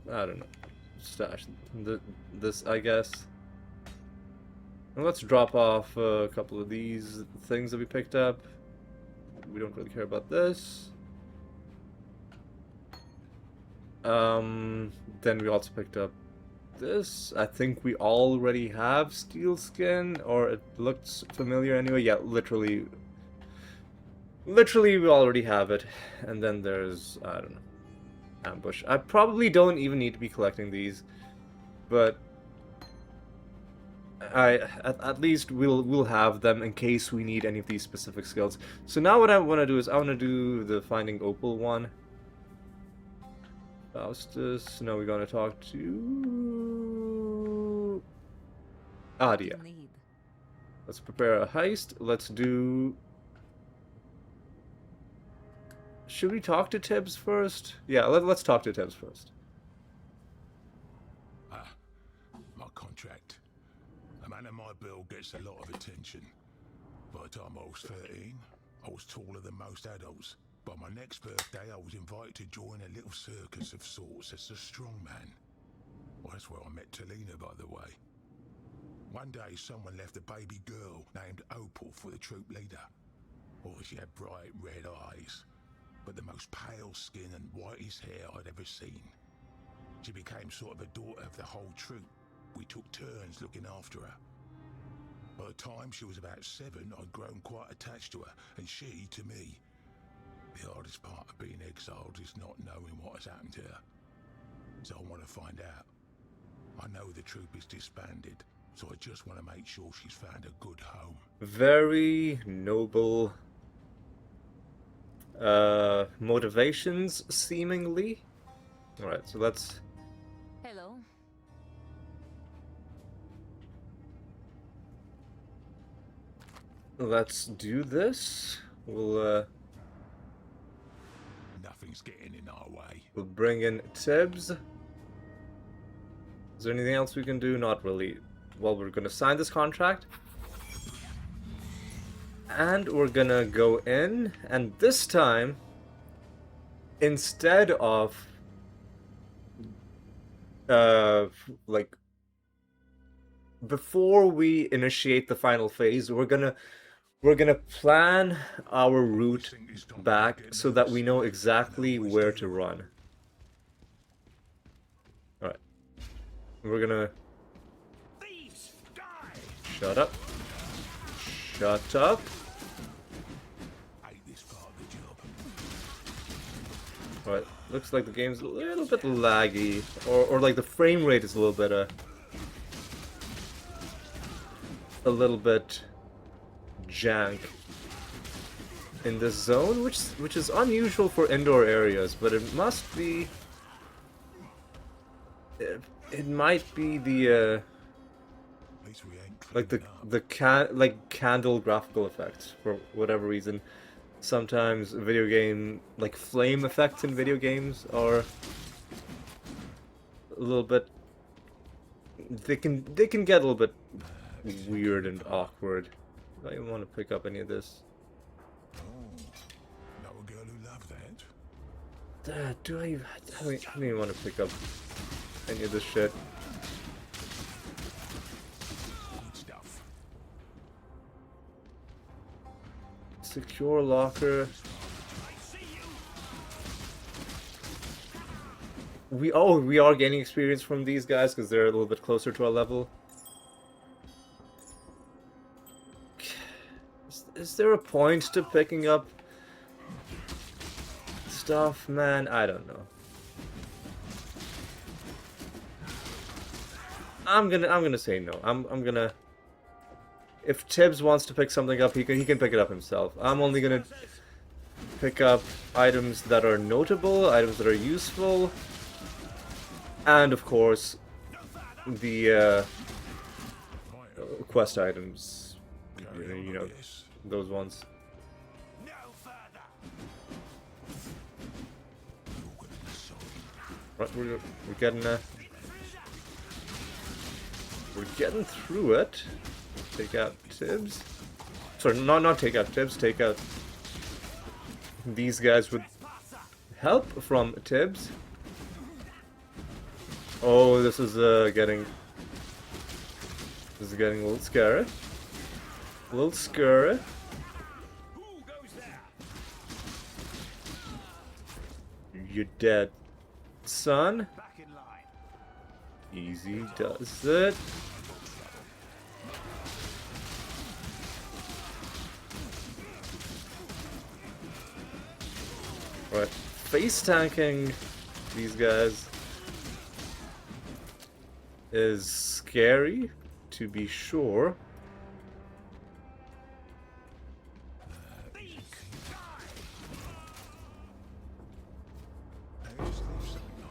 I don't know. Stash this, I guess. And let's drop off a couple of these things that we picked up. We don't really care about this. Then we also picked up this. I think we already have steel skin, or it looks familiar anyway. Yeah, literally we already have it. And then there's, I don't know, ambush. I probably don't even need to be collecting these, but at least we'll have them in case we need any of these specific skills. So now what I want to do is I want to do the Finding Opal one. Faustus. No, we're going to talk to Adia. Let's prepare a heist. Let's do... Should we talk to Tibbs first? Yeah, let's talk to Tibbs first. My contract. A man in my bill gets a lot of attention. By the time I was 13, I was taller than most adults. By my next birthday, I was invited to join a little circus of sorts as a strongman. Well, that's where I met Talina, by the way. One day, someone left a baby girl named Opal for the troop leader. Oh, she had bright red eyes, but the most pale skin and whitest hair I'd ever seen. She became sort of a daughter of the whole troop. We took turns looking after her. By the time she was about 7, I'd grown quite attached to her, and she to me. The hardest part of being exiled is not knowing what has happened to her. So I want to find out. I know the troop is disbanded, so I just want to make sure she's found a good home. Very noble motivations, seemingly. Alright, so let's... Hello. Let's do this. We'll Nothing's getting in our way. we'll bring in Tibbs. Is there anything else we can do? Not really. Well, we're gonna sign this contract. And we're gonna go in, and this time, instead of like before we initiate the final phase, we're gonna plan our route back so that we know exactly where to run. Alright. We're gonna... Shut up. Shut up. Alright, looks like the game's a little bit laggy. Or like the frame rate is a little bit jank in this zone, which is unusual for indoor areas, but it must be... It might be the like the candle graphical effects for whatever reason. Sometimes video game like flame effects in video games are a little bit, they can get a little bit weird and awkward. I don't want to pick up any of this. Know a girl who loved that? Do I don't even want to pick up any of this shit. Good stuff. Secure locker. We are gaining experience from these guys because they're a little bit closer to our level. Is there a point to picking up stuff, man? I don't know. I'm gonna say no. I'm gonna. If Tibbs wants to pick something up, he can pick it up himself. I'm only gonna pick up items that are notable, items that are useful, and of course the quest items. You know, those ones. Right, we're getting We're getting through it. Take out Tibbs. Sorry, not take out Tibbs, take out these guys with help from Tibbs. Oh, this is getting a little scary. A little scary. You're dead, son. Easy does it. Right, face tanking these guys is scary, to be sure.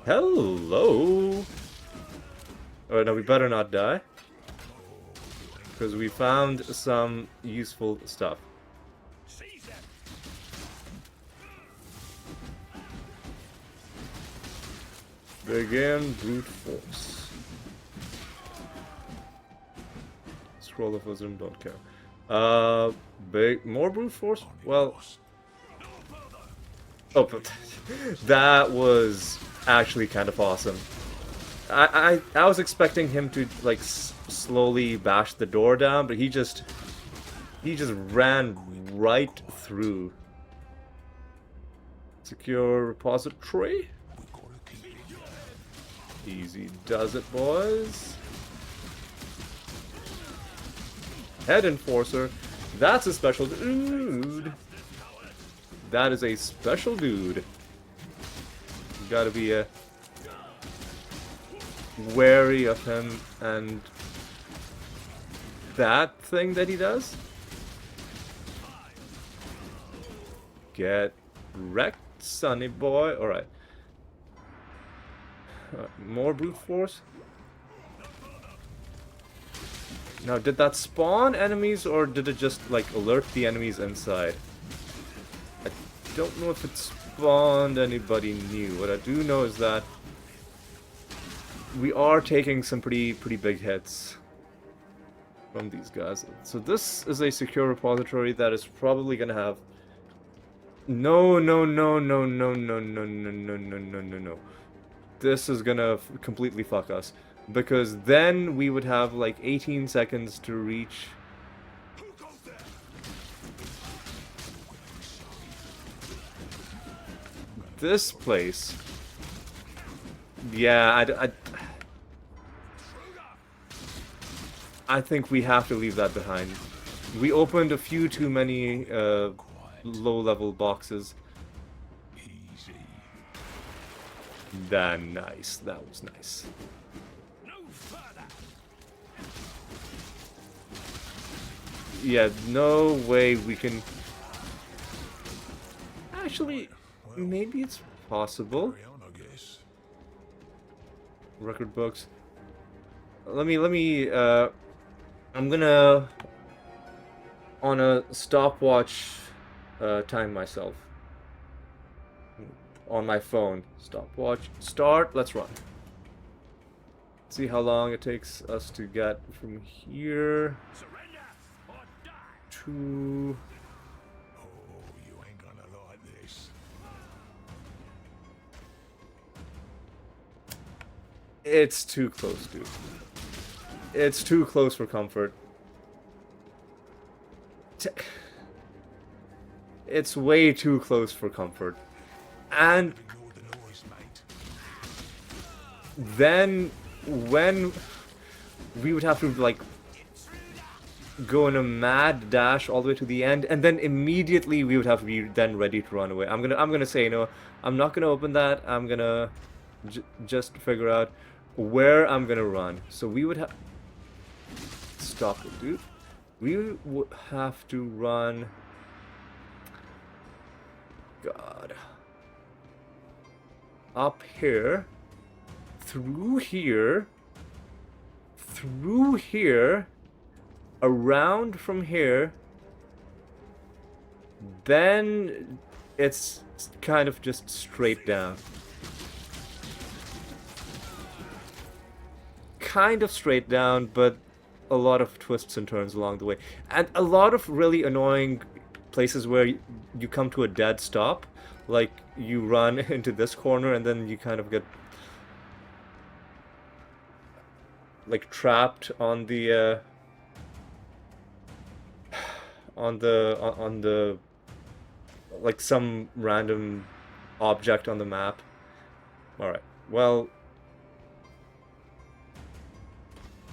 Hello! Alright, now we better not die. Because we found some useful stuff. Begin brute force. Scroll of wisdom, don't care. More brute force? Well... Oh, but that was actually kind of awesome. I was expecting him to, like, slowly bash the door down, but he just ran right through. Secure repository? Easy does it, boys. Head Enforcer. That's a special dude. That is a special dude. You gotta be wary of him and that thing that he does. Get wrecked, sonny boy. Alright. More brute force. Now, did that spawn enemies or did it just, like, alert the enemies inside? I don't know if it spawned anybody new. What I do know is that we are taking some pretty big hits from these guys. So this is a secure repository that is probably gonna have... No. This is gonna completely fuck us. Because then we would have like 18 seconds to reach... this place. Yeah, I think we have to leave that behind. We opened a few too many low-level boxes. Nice. That was nice. Yeah, no way we can... Actually, maybe it's possible. Record books. Let me, I'm gonna, on a stopwatch, time myself. On my phone. Stopwatch. Start. Let's run. See how long it takes us to get from here to... Oh, you ain't gonna like this. It's too close, dude. It's too close for comfort. It's way too close for comfort. And then when we would have to like go in a mad dash all the way to the end, and then immediately we would have to be then ready to run away. I'm gonna say no. I'm not gonna open that. I'm gonna just figure out where I'm gonna run. So we would have... Stop it, dude. We would have to run... God. Up here. Through here. Through here. Around from here. Then it's kind of just straight down. kind of straight down, but a lot of twists and turns along the way. And a lot of really annoying places where you come to a dead stop. Like, you run into this corner and then you kind of get like trapped on the on the like some random object on the map. Alright, well,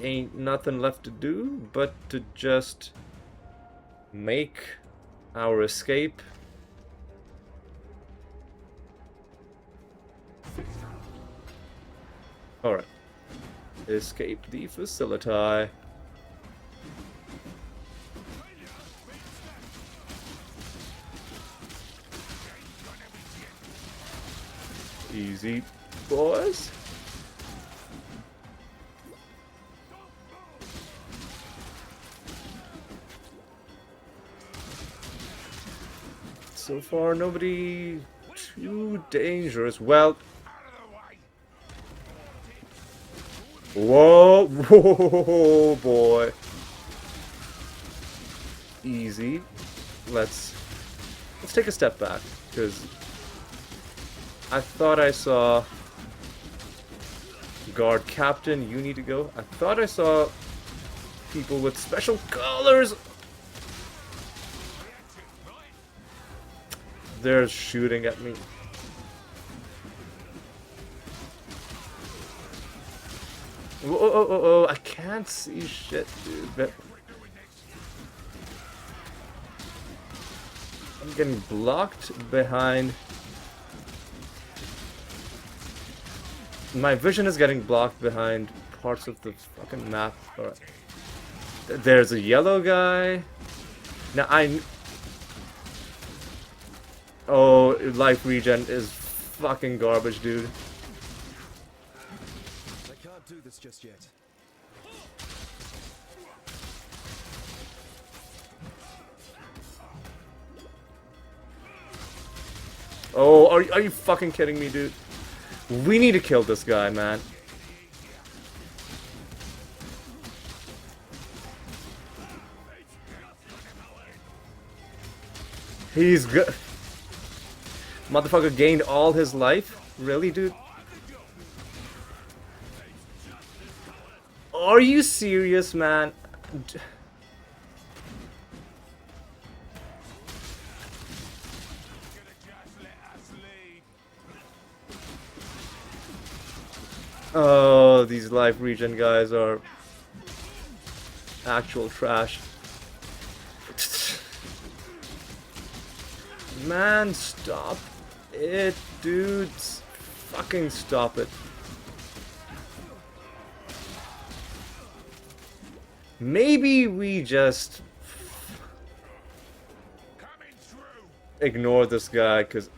ain't nothing left to do but to just make our escape. Alright. Escape the facility. Easy, boys. So far, nobody too dangerous. Well, whoa, whoa, boy. Easy. Let's take a step back, because I thought I saw guard captain. You need to go. I thought I saw people with special colors. They're shooting at me. Whoa, oh, I can't see shit, dude. But I'm getting blocked behind. My vision is getting blocked behind parts of the fucking map. Alright. There's a yellow guy. Now oh, life regen is fucking garbage, dude. I can't do this just yet. Oh, are you fucking kidding me, dude? We need to kill this guy, man. He's good. Motherfucker gained all his life? Really, dude? Are you serious, man? Oh, these life regen guys are actual trash. Man, stop it, dudes. Fucking stop it. Maybe we just ignore this guy, because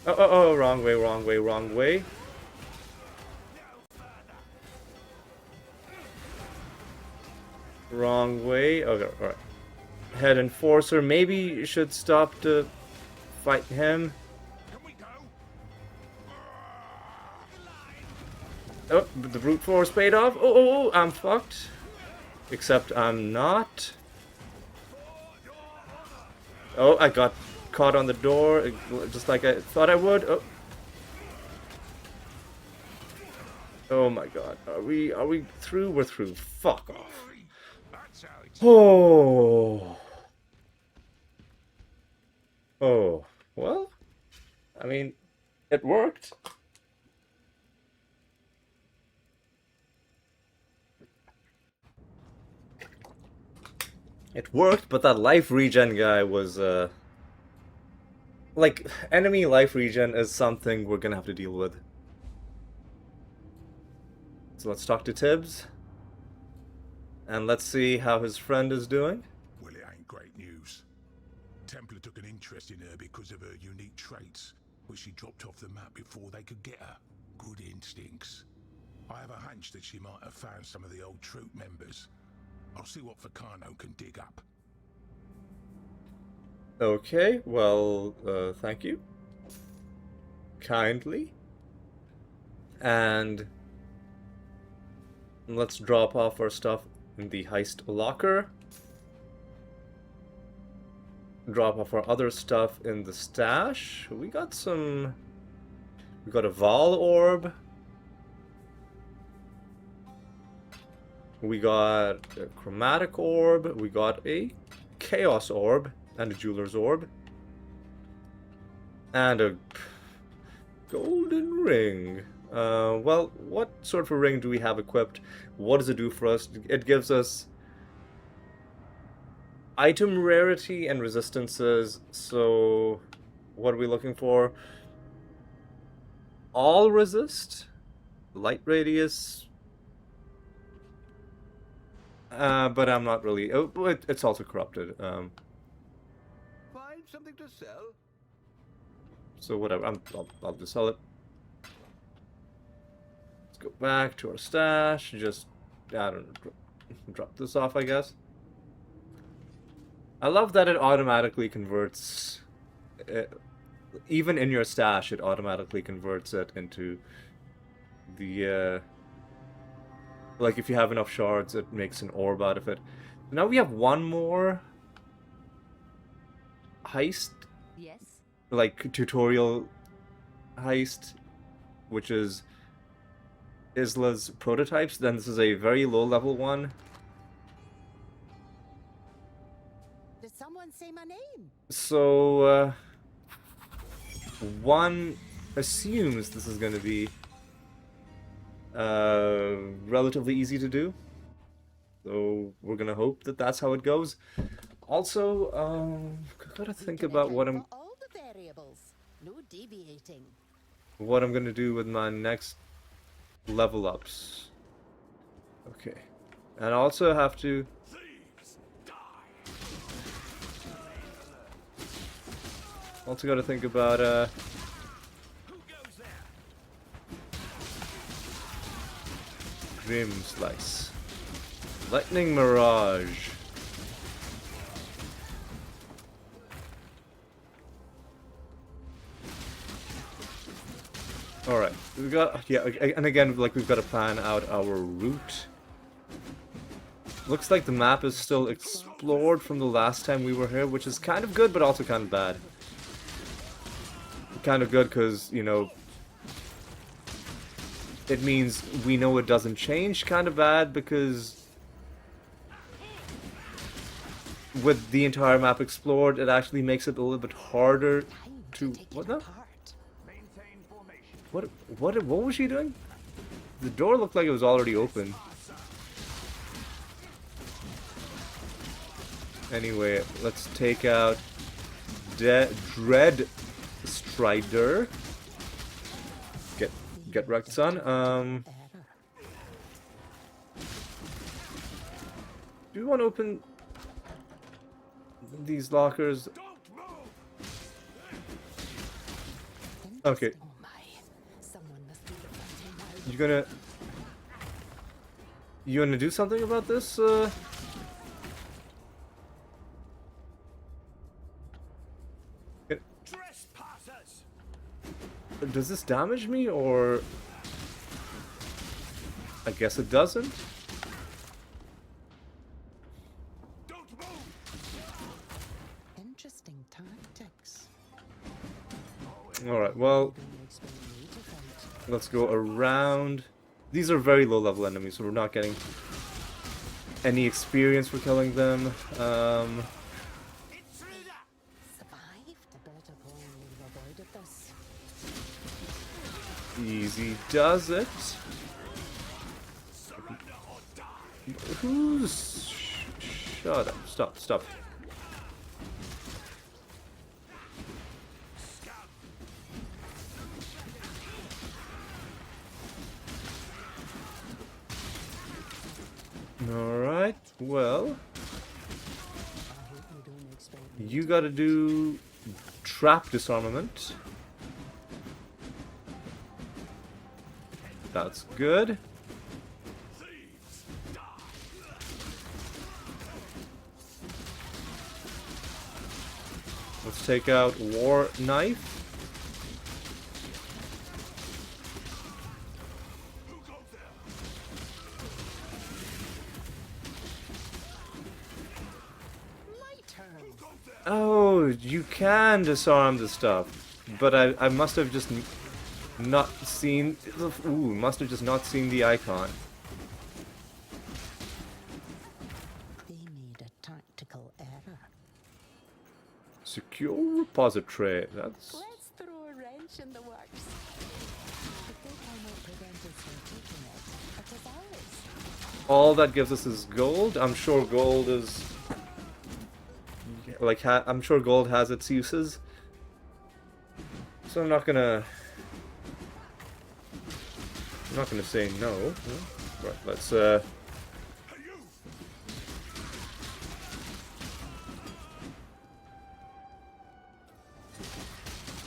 oh, wrong way, wrong way, wrong way. Wrong way. Okay, alright. Head enforcer, maybe you should stop to fight him. Oh, the brute force paid off. Oh, I'm fucked. Except I'm not. Oh, I got caught on the door, just like I thought I would. Oh. Oh my god. Are we through? We're through. Fuck off. Oh. Oh. Well, I mean, it worked. It worked, but that life regen guy was, like, enemy life regen is something we're gonna have to deal with. So let's talk to Tibbs. And let's see how his friend is doing. Well, it ain't great news. Templar took an interest in her because of her unique traits, which she dropped off the map before they could get her. Good instincts. I have a hunch that she might have found some of the old troop members. I'll see what Vakano can dig up. Okay, well, thank you. kindly. And let's drop off our stuff in the heist locker. Drop off our other stuff in the stash. We got a Vol orb. We got a chromatic orb. We got a chaos orb and a jeweler's orb. And a golden ring. Well, what sort of a ring do we have equipped? What does it do for us? It gives us item rarity and resistances. So, what are we looking for? All resist, light radius. But I'm not really. Oh, it's also corrupted. Find something to sell. So whatever. I'll just sell it. Let's go back to our stash. Just I don't know. Drop this off, I guess. I love that it automatically converts. Even in your stash, it automatically converts it into the. Like, if you have enough shards, it makes an orb out of it. Now we have one more heist. Yes. Like, tutorial heist, which is Isla's prototypes. Then this is a very low-level one. Did someone say my name? So, one assumes this is going to be relatively easy to do. So we're gonna hope that that's how it goes. Also, gotta think about what I'm All the variables. No deviating. gonna do with my next level ups. Okay, and I also have to. Also gotta think about Grim Slice. Lightning Mirage. Alright, we got, yeah, and again, like, we've got to plan out our route. Looks like the map is still explored from the last time we were here, which is kind of good, but also kind of bad. Kind of good because, you know, it means we know it doesn't change. Kind of bad because with the entire map explored, it actually makes it a little bit harder to... What the? What was she doing? The door looked like it was already open. Anyway, let's take out Dread Strider. Get wrecked, son. Do you want to open these lockers? Okay. You gonna do something about this? Does this damage me, or... I guess it doesn't? Interesting tactics. Alright, well... Let's go around. These are very low level enemies, so we're not getting any experience for killing them. Easy does it. Who's... Shut up. Stop. Alright, well... You gotta do... Trap disarmament. That's good. Let's take out War Knife. Oh, you can disarm the stuff, but I must have just not seen. Ooh, must have just not seen the icon. They made a tactical error. Secure repository. That's Let's throw a wrench in the works. If they cannot prevent us from taking it, it is ours. all that gives us is gold. I'm sure gold is like I'm sure gold has its uses. So I'm not gonna say no. Right, let's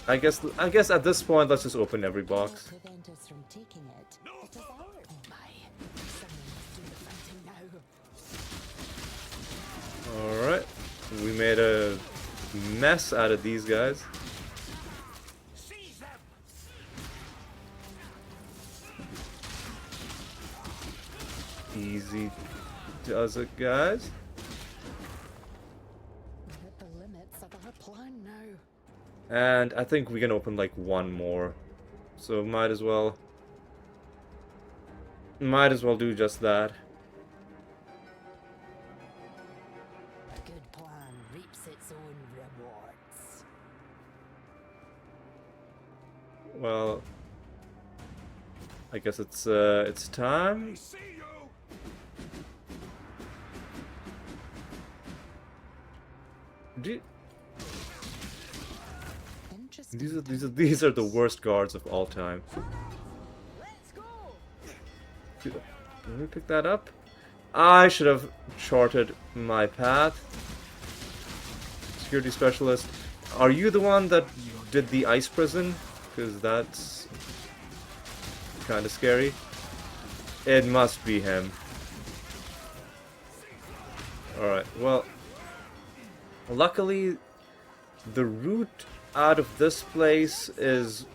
I guess at this point let's just open every box. Prevent us from taking it. It is ours. Oh my! Someone must do the fighting now. All right, we made a mess out of these guys. Easy does it, guys. We hit the limits of our plan now. And I think we can open like one more. So might as well do just that. A good plan reaps its own rewards. Well, I guess it's time. See you. Do- Interesting. These are the worst guards of all time. Let's go. Can we pick that up? I should have charted my path. Security specialist. Are you the one that did the ice prison? Because that's kind of scary. It must be him. Alright, well, luckily the route out of this place is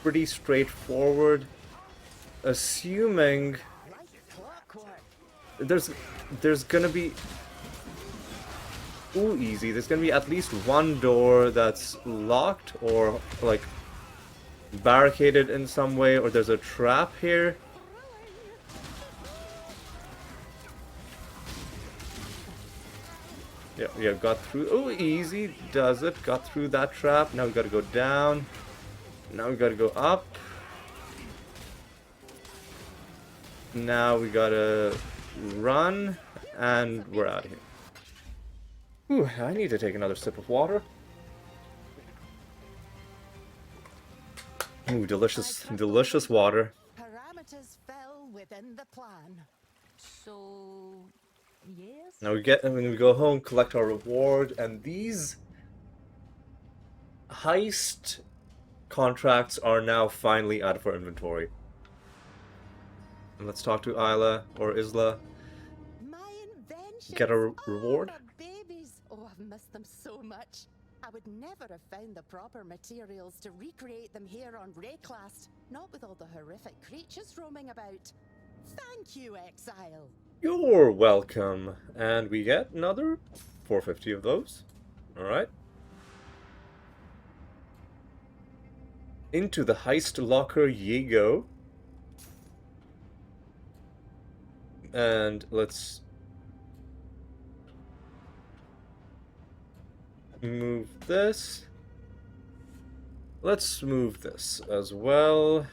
pretty straightforward, assuming Like clockwork. there's gonna be easy. There's gonna be at least one door that's locked or like barricaded in some way, or there's a trap here. Yeah, got through. Oh, easy does it. Got through that trap. Now we gotta go down. Now we gotta go up. Now we gotta run, and we're out of here. Ooh, I need to take another sip of water. Ooh, delicious, delicious water. Parameters fell within the plan. So, yes. Now when we go home, collect our reward, and these heist contracts are now finally out of our inventory. And let's talk to Isla or Isla. My inventions. Get a reward? Oh, the babies. Oh, I've missed them so much. I would never have found the proper materials to recreate them here on Rayclast, not with all the horrific creatures roaming about. Thank you, Exile. You're welcome. And we get another 450 of those. Alright. Into the heist locker ye go. And let's move this. Let's move this as well.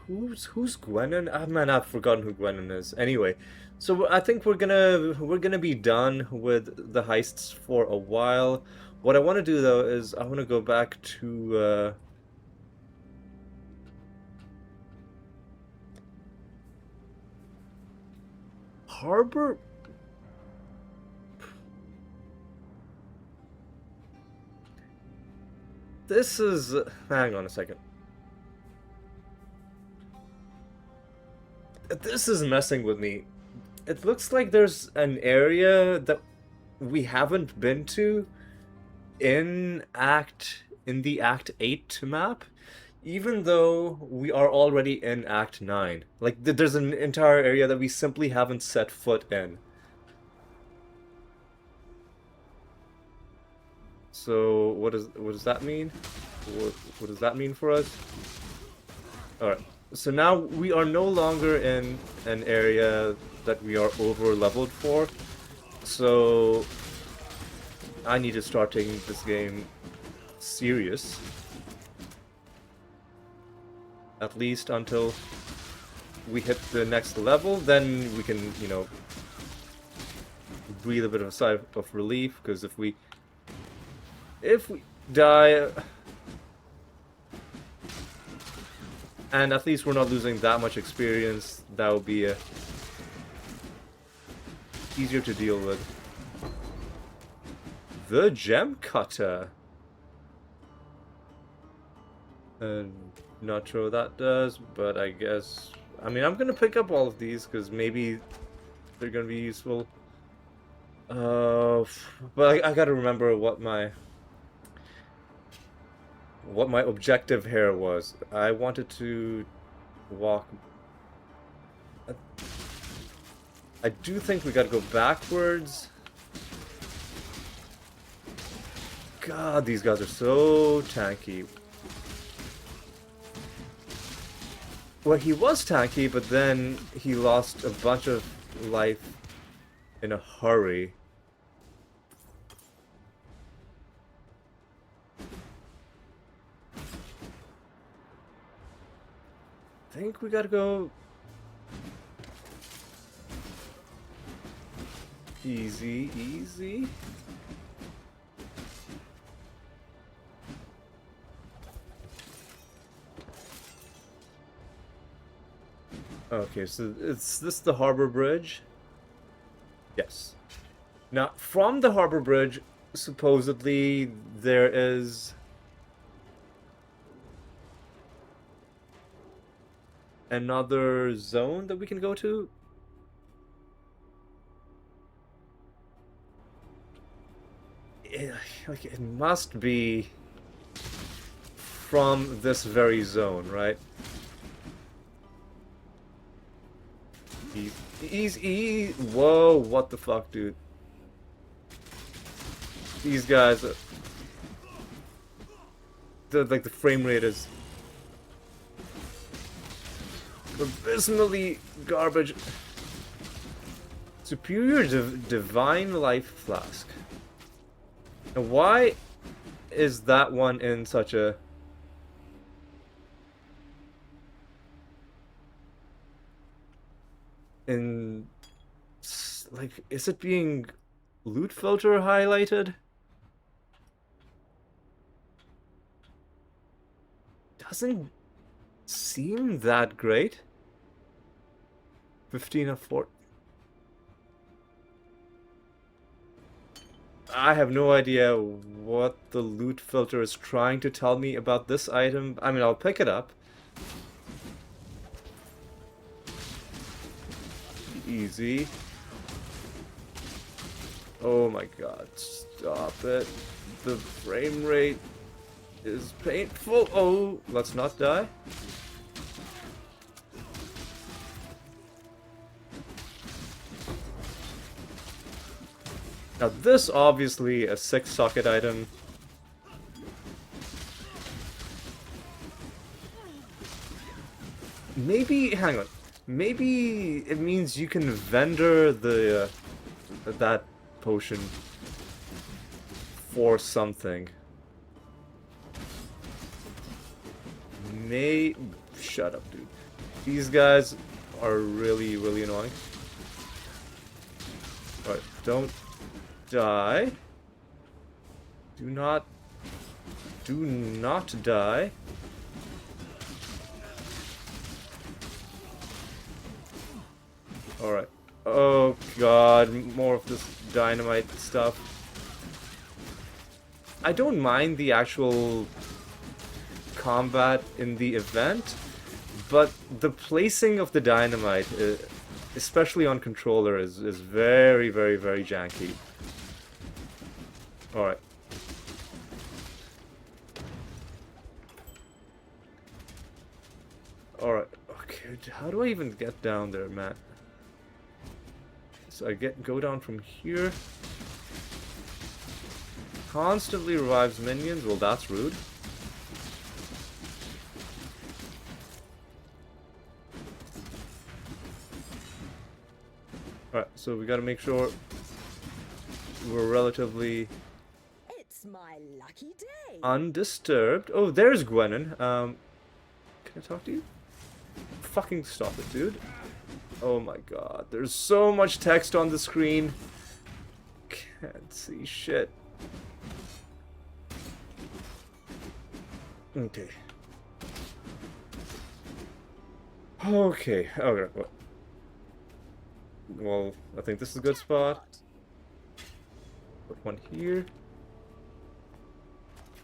Who's Gwennon? Ah, man, I've forgotten who Gwennon is. Anyway, so I think we're gonna be done with the heists for a while. What I want to do though is I want to go back to Harbor. This is. Hang on a second. This is messing with me. It looks like there's an area that we haven't been to in the Act 8 map, even though we are already in Act 9. Like, there's an entire area that we simply haven't set foot in. So what does that mean? What does that mean for us? Alright, so now we are no longer in an area that we are over leveled for. So I need to start taking this game serious. At least until we hit the next level, then we can, you know, breathe a bit of a sigh of relief, because if we die, and at least we're not losing that much experience, that would be easier to deal with. The gem cutter. Not sure what that does, but I guess, I mean, I'm gonna pick up all of these because maybe they're gonna be useful. But I gotta remember what my objective here was. I wanted to walk. I do think we gotta go backwards. God, these guys are so tanky. Well, he was tanky, but then he lost a bunch of life in a hurry. I think we gotta go easy, easy. Okay, so is this the harbor bridge? Yes. Now, from the harbor bridge, supposedly there is another zone that we can go to. Like, it must be from this very zone, right? Easy. Whoa, what the fuck, dude? These guys are... like, the frame rate is abysmally garbage. Superior Divine Life Flask. Now, why is that one in such a... like, is it being loot filter highlighted? Doesn't seem that great. 15 of 4. I have no idea what the loot filter is trying to tell me about this item. I mean, I'll pick it up. Easy. Oh my god, stop it. The frame rate is painful. Oh, let's not die. Now this obviously a 6-socket item. Maybe, hang on. Maybe it means you can vendor the that potion for something. Shut up, dude. These guys are really, really annoying. Alright, don't die. Do not die. Alright. Oh god, more of this dynamite stuff. I don't mind the actual combat in the event, but the placing of the dynamite, especially on controller, is very, very, very janky. Alright. Alright, okay, how do I even get down there, Matt? So I go down from here. constantly revives minions. Well, that's rude. Alright, so we gotta make sure we're relatively It's my lucky day. undisturbed. Oh, there's Gwenin. Can I talk to you? Fucking stop it, dude. Oh my god, there's so much text on the screen. Can't see shit. Okay. Okay, okay. Well, I think this is a good spot. Put one here.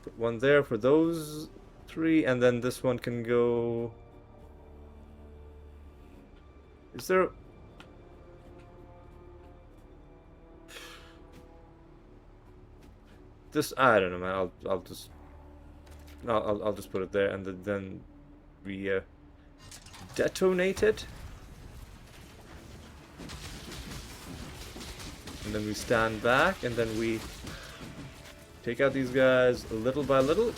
Put one there for those three, and then this one can go... Is there... This, I don't know, man. I'll just... I'll just put it there, and then we detonate it. And then we stand back, and then we take out these guys little by little.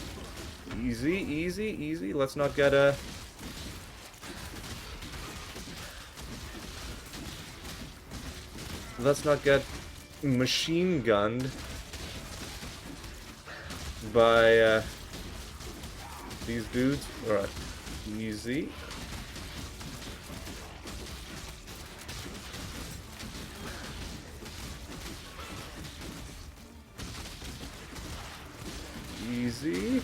Easy, easy, easy. Let's not get a... Let's not get machine gunned by these dudes. Alright, easy. Easy.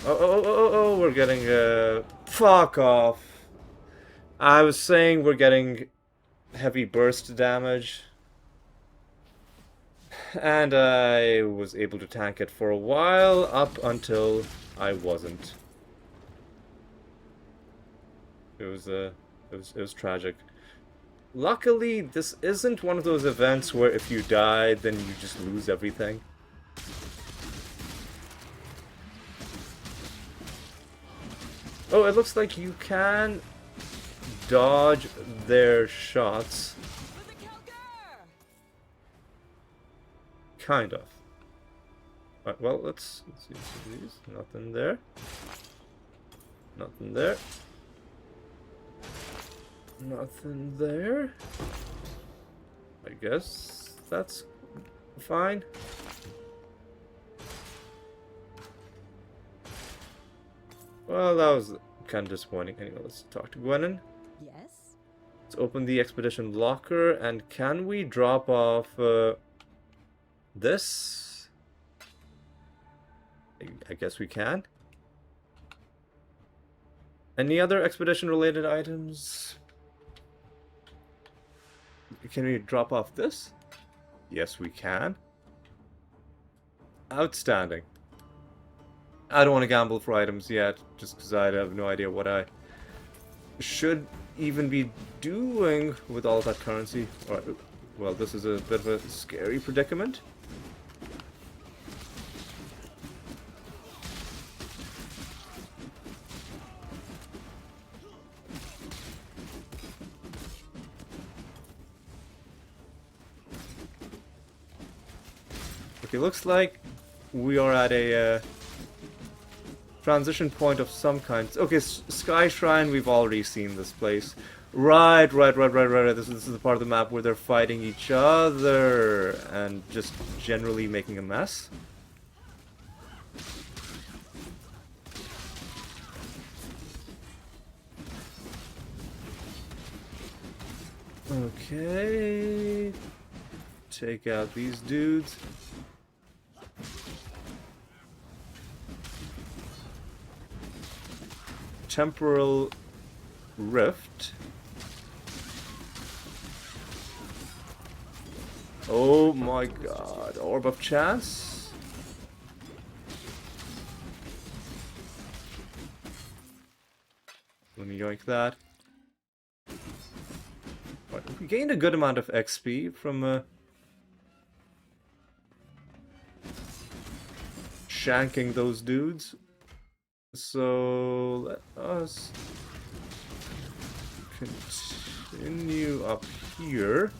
Oh, we're getting, fuck off. I was saying we're getting heavy burst damage. And I was able to tank it for a while, up until I wasn't. It was tragic. Luckily, this isn't one of those events where if you die, then you just lose everything. Oh, it looks like you can dodge their shots. Kind of. Alright, well, let's see these. Nothing there. Nothing there. Nothing there. I guess that's fine. Well, that was kind of disappointing. Anyway, let's talk to Gwenin. Yes? Let's open the expedition locker, and can we drop off this? I guess we can. Any other expedition related items? Can we drop off this? Yes, we can. Outstanding. I don't want to gamble for items yet, just because I have no idea what I should even be doing with all that currency. Alright, well, this is a bit of a scary predicament. Okay, looks like we are at a transition point of some kind. Okay, Sky Shrine, we've already seen this place. Right. This is the part of the map where they're fighting each other and just generally making a mess. Okay. Take out these dudes. Temporal rift. Oh my god. Orb of chance. Let me yoink that. Right, we gained a good amount of XP from shanking those dudes. So let us continue up here.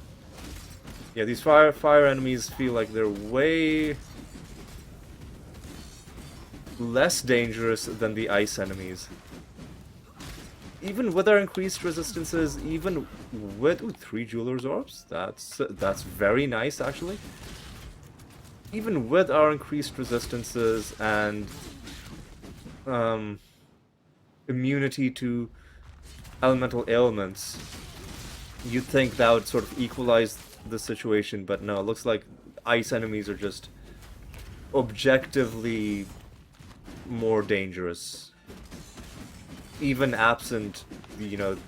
Yeah, these fire enemies feel like they're way less dangerous than the ice enemies. Even with our increased resistances, even with 3 Jeweler's Orbs, that's very nice actually. Even with our increased resistances and immunity to elemental ailments, you'd think that would sort of equalize the situation, but no, it looks like ice enemies are just objectively more dangerous. Even absent, you know,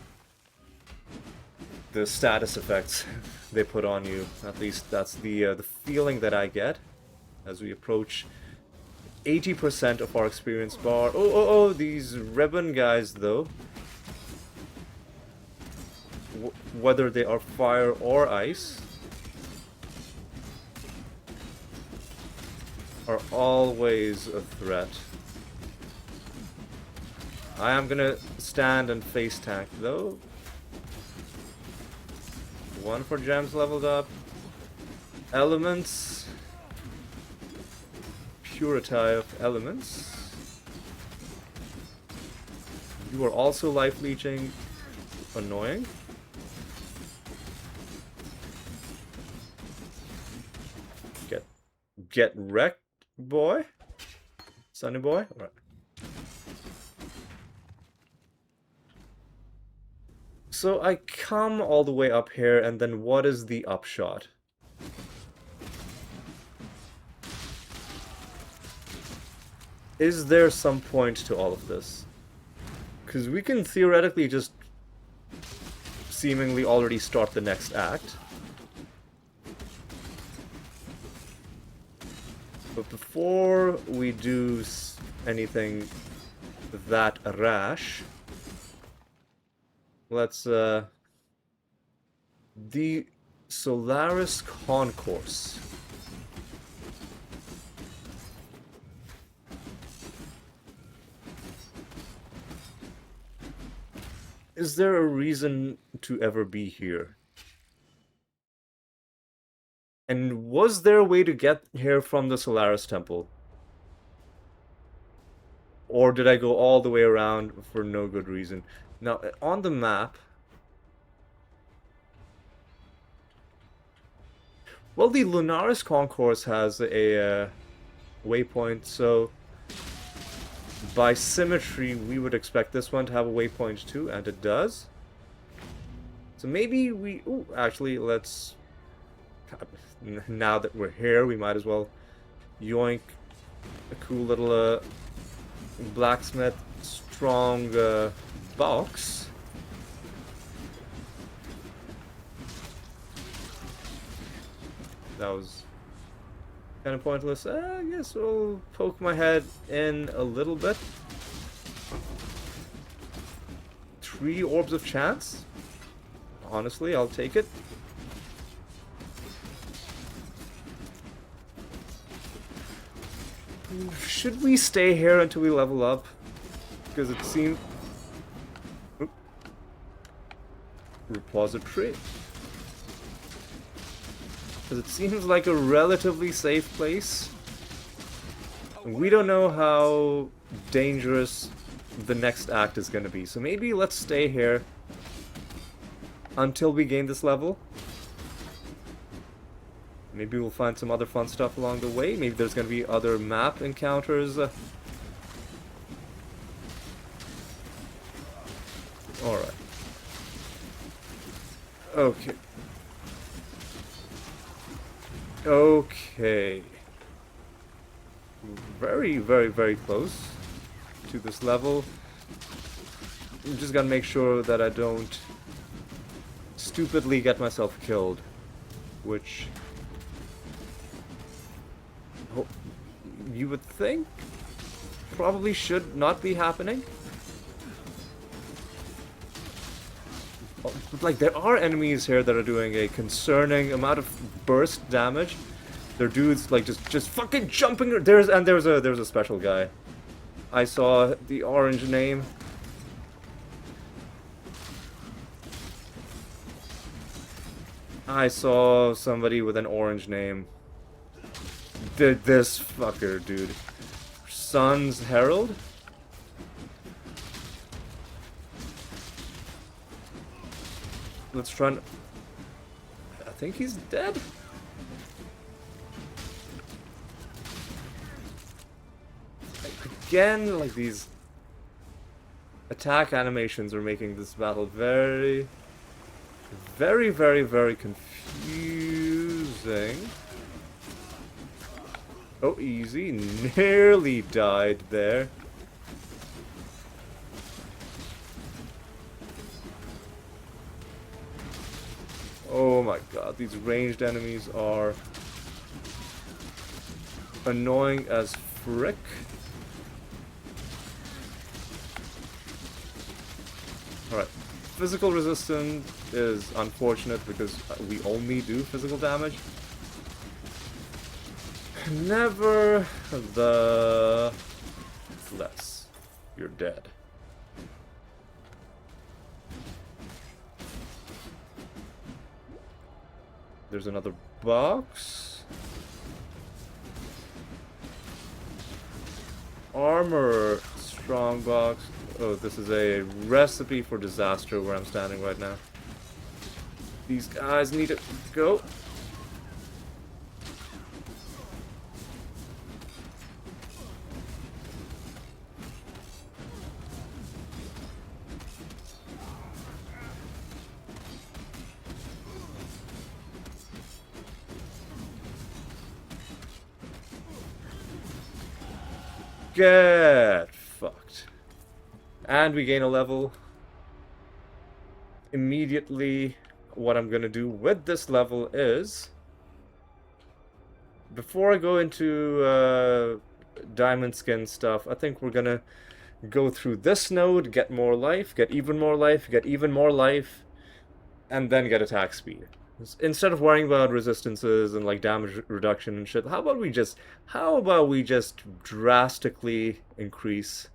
the status effects they put on you. At least that's the feeling that I get as we approach 80% of our experience bar. Oh, these ribbon guys, though. Whether they are fire or ice, are always a threat. I am gonna stand and face tank, though. 1 for gems leveled up. Elements. Purify of elements. You are also life leeching. Annoying. Get wrecked, boy. Sunny boy. All right. So I come all the way up here, and then what is the upshot? Is there some point to all of this? Because we can theoretically just seemingly already start the next act. But before we do anything that rash, let's, the Solaris Concourse. Is there a reason to ever be here? And was there a way to get here from the Solaris Temple? Or did I go all the way around for no good reason? Now, on the map... Well, the Lunaris Concourse has a waypoint, so... by symmetry, we would expect this one to have a waypoint too, and it does. So maybe we... Ooh, actually, let's... Now that we're here, we might as well yoink a cool little blacksmith strong box. That was kind of pointless. I guess I'll poke my head in a little bit. 3 orbs of chance. Honestly, I'll take it. Should we stay here until we level up? Because it seems... Repository. Because it seems like a relatively safe place. And we don't know how dangerous the next act is going to be. So maybe let's stay here until we gain this level. Maybe we'll find some other fun stuff along the way. Maybe there's going to be other map encounters. Alright. Okay. Okay. Very, very, very close to this level. I'm just gotta make sure that I don't stupidly get myself killed. Which... you would think probably should not be happening. But like, there are enemies here that are doing a concerning amount of burst damage. They're dudes like just fucking jumping. There's a special guy. I saw the orange name. I saw somebody with an orange name. This fucker, dude. Sun's Herald? Let's try and... I think he's dead? Again, like these attack animations are making this battle very, very confusing. Oh, easy. Nearly died there. Oh my god, these ranged enemies are annoying as frick. Alright, physical resistance is unfortunate because we only do physical damage. Nevertheless, you're dead. There's another box. Armor, strong box. Oh, this is a recipe for disaster where I'm standing right now. These guys need to go. Get fucked. And we gain a level. Immediately, what I'm gonna do with this level is... Before I go into diamond skin stuff, I think we're gonna go through this node, get more life, get even more life, get even more life, and then get attack speed. Instead of worrying about resistances and like damage reduction and shit, how about we just drastically increase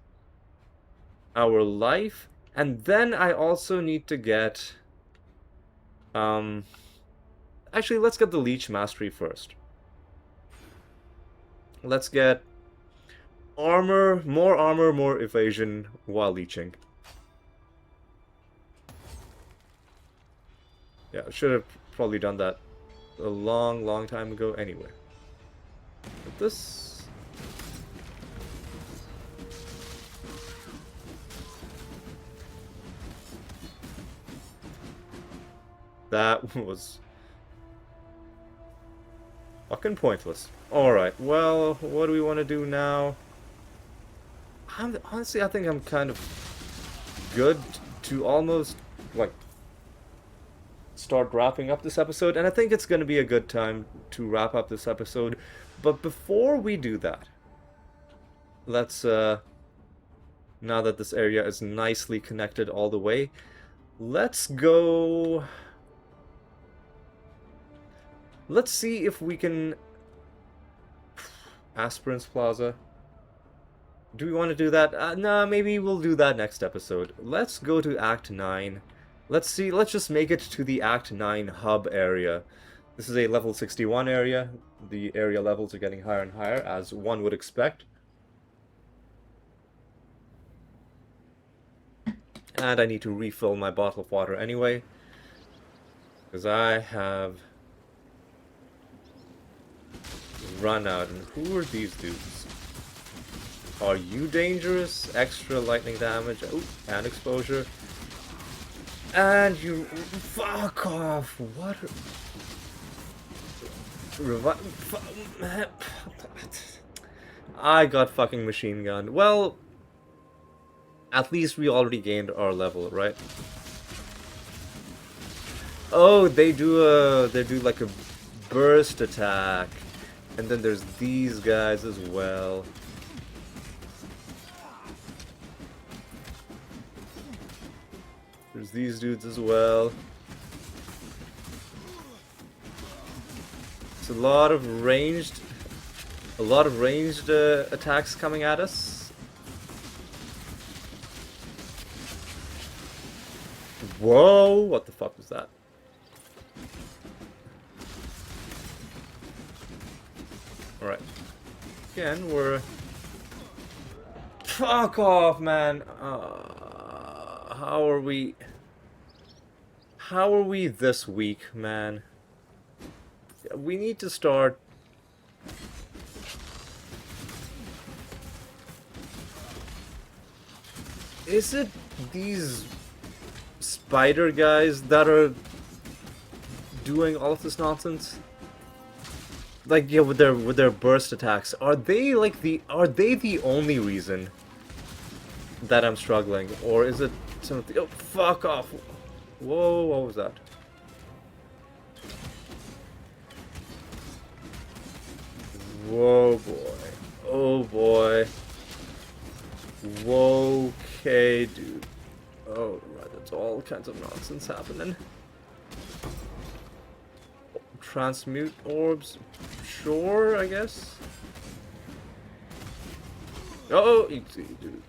our life? And then I also need to get actually, let's get the leech mastery first. Let's get armor, more evasion while leeching. Yeah, should have probably done that a long time ago anyway. But this... That was fucking pointless. Alright, well, what do we want to do now? Honestly, I think I'm kind of good to almost, like, start wrapping up this episode, and I think it's going to be a good time to wrap up this episode. But before we do that, let's, now that this area is nicely connected all the way, let's go... Let's see if we can... Aspirants Plaza. Do we want to do that? Nah, maybe we'll do that next episode. Let's go to Act 9. Let's just make it to the Act 9 hub area. This is a level 61 area. The area levels are getting higher and higher, as one would expect. And I need to refill my bottle of water anyway, because I have run out. And who are these dudes? Are you dangerous? Extra lightning damage. Oh, and exposure. And you... Fuck off! What? I got fucking machine gunned. Well, at least we already gained our level, right? Oh, they do like a burst attack. And then there's these guys as well. There's these dudes as well. It's a lot of ranged attacks coming at us. Whoa, what the fuck was that? Alright. Again, we're... Fuck off, man! How are we... How are we this weak, man? We need to start... Is it these spider guys that are doing all of this nonsense? Like, yeah, with their burst attacks, are they the only reason that I'm struggling, or is it something? Oh, fuck off! Whoa, what was that? Whoa, boy! Oh boy! Whoa, okay, dude. Oh, right, that's all kinds of nonsense happening. Transmute orbs, sure, I guess. Oh, easy, dude.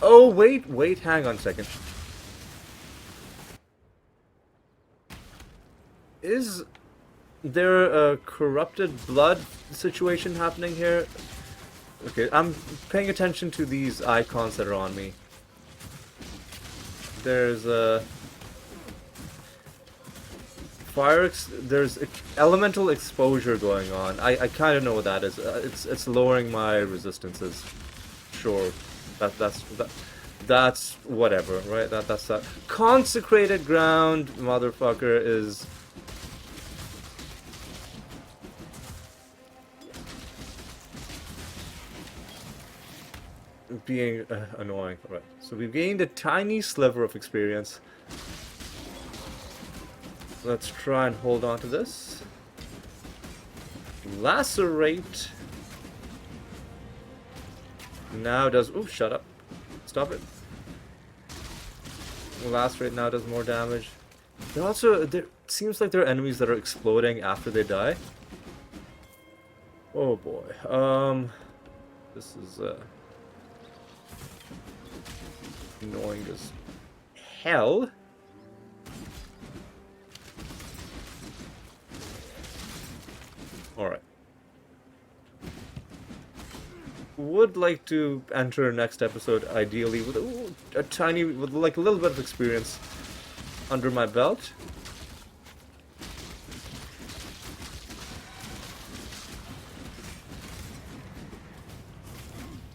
Oh, wait, hang on a second. Is there a corrupted blood situation happening here? Okay, I'm paying attention to these icons that are on me. There's a... there's elemental exposure going on. I kind of know what that is. It's lowering my resistances. Sure, that's whatever, right? That's that. Consecrated ground, motherfucker, is being annoying. Right. So we've gained a tiny sliver of experience. Let's try and hold on to this. Lacerate. Now does... Oh, shut up. Stop it. Lacerate now does more damage. There also... There seems like there are enemies that are exploding after they die. Oh boy. This is annoying as hell. Alright. Would like to enter next episode ideally with with like a little bit of experience under my belt.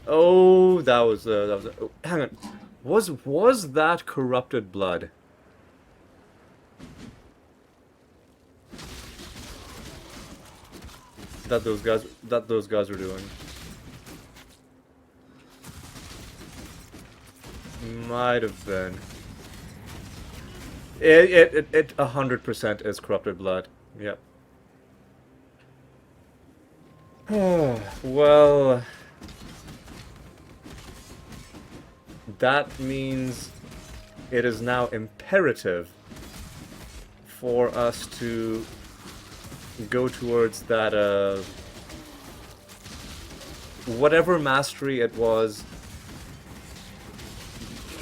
Oh, that was oh, hang on. Was that corrupted blood? That those guys were doing. Might have been. It 100% is corrupted blood. Yep. Well, that means it is now imperative for us to go towards that, whatever mastery it was,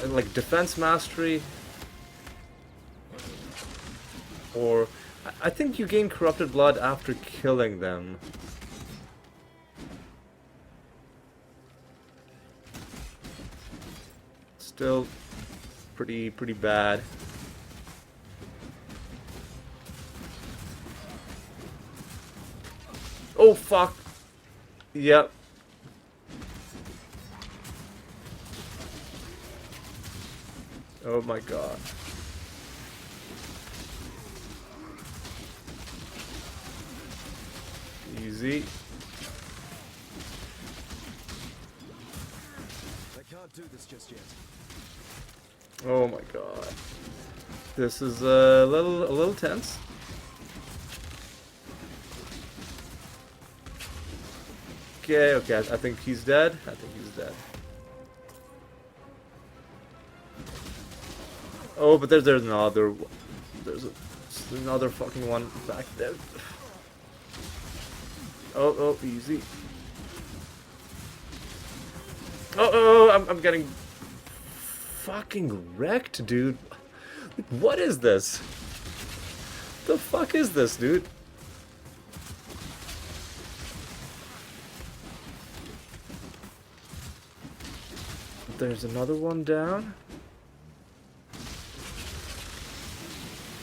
like defense mastery, or I think you gain corrupted blood after killing them. Still pretty bad. Oh, fuck. Yep. Oh my god. Easy. I can't do this just yet. Oh my god. This is a little tense. Okay, I think he's dead. Oh, but there's another. There's another fucking one back there. Oh, easy. Oh, I'm getting fucking wrecked, dude. What is this? The fuck is this, dude? There's another one down.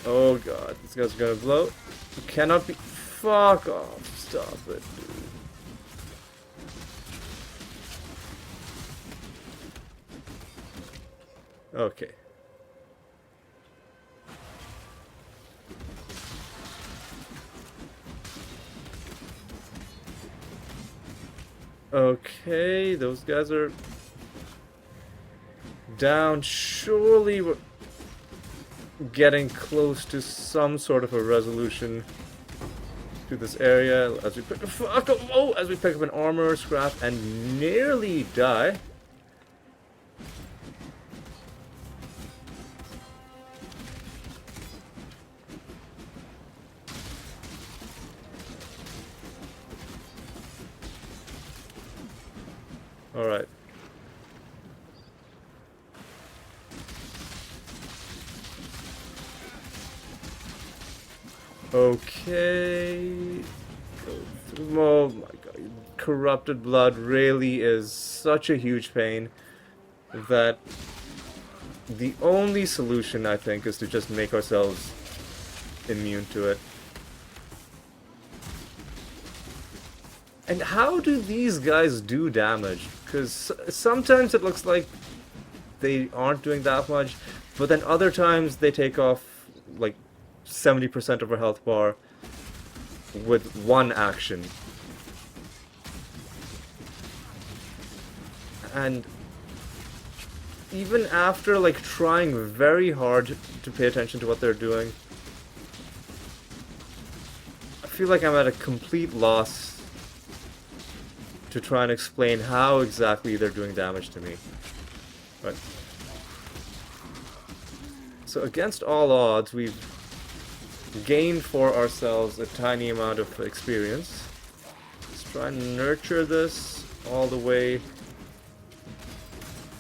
Oh god, this guy's gonna blow. It cannot be. Fuck off. Stop it, dude. Okay. Okay, those guys are down. Surely we're getting close to some sort of a resolution to this area as we pick as we pick up an armor scrap and nearly die. All right. Okay. Oh my god. Corrupted blood really is such a huge pain that the only solution, I think, is to just make ourselves immune to it. And how do these guys do damage? Because sometimes it looks like they aren't doing that much, but then other times they take off like 70% of our health bar with one action. And even after like trying very hard to pay attention to what they're doing, I feel like I'm at a complete loss to try and explain how exactly they're doing damage to me. Right. So against all odds, we've gained for ourselves a tiny amount of experience. Let's try and nurture this all the way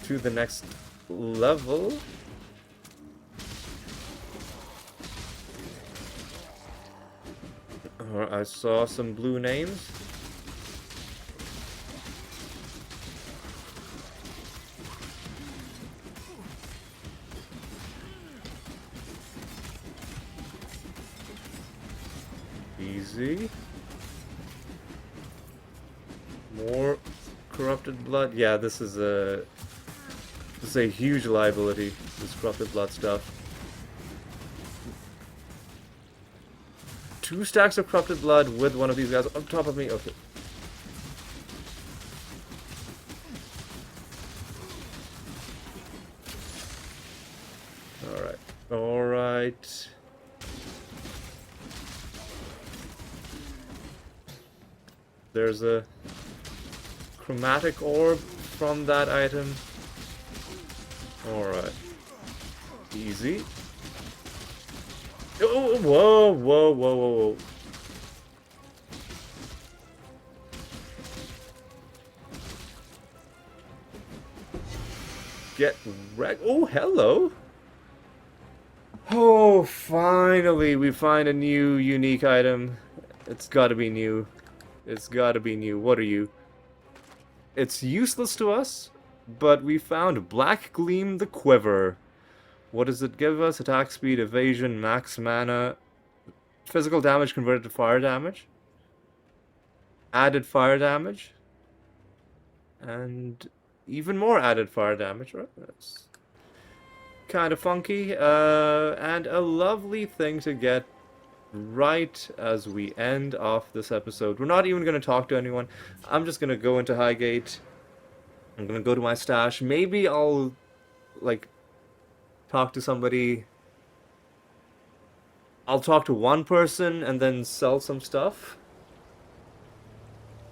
to the next level. I saw some blue names. Easy. More corrupted blood. Yeah, this is a huge liability, this corrupted blood stuff. 2 stacks of corrupted blood with one of these guys on top of me. Okay. Alright. Alright. There's a chromatic orb from that item. Alright. Easy. Oh, whoa, whoa, whoa, whoa, whoa. Get wrecked. Oh, hello. Oh, finally we find a new unique item. It's gotta be new. It's gotta be new. What are you? It's useless to us, but we found Black Gleam the Quiver. What does it give us? Attack speed, evasion, max mana, physical damage converted to fire damage, added fire damage, and even more added fire damage, right? That's kind of funky, and a lovely thing to get right as we end off this episode. We're not even going to talk to anyone. I'm just going to go into Highgate. I'm going to go to my stash. Maybe I'll, like, talk to somebody. I'll talk to one person and then sell some stuff.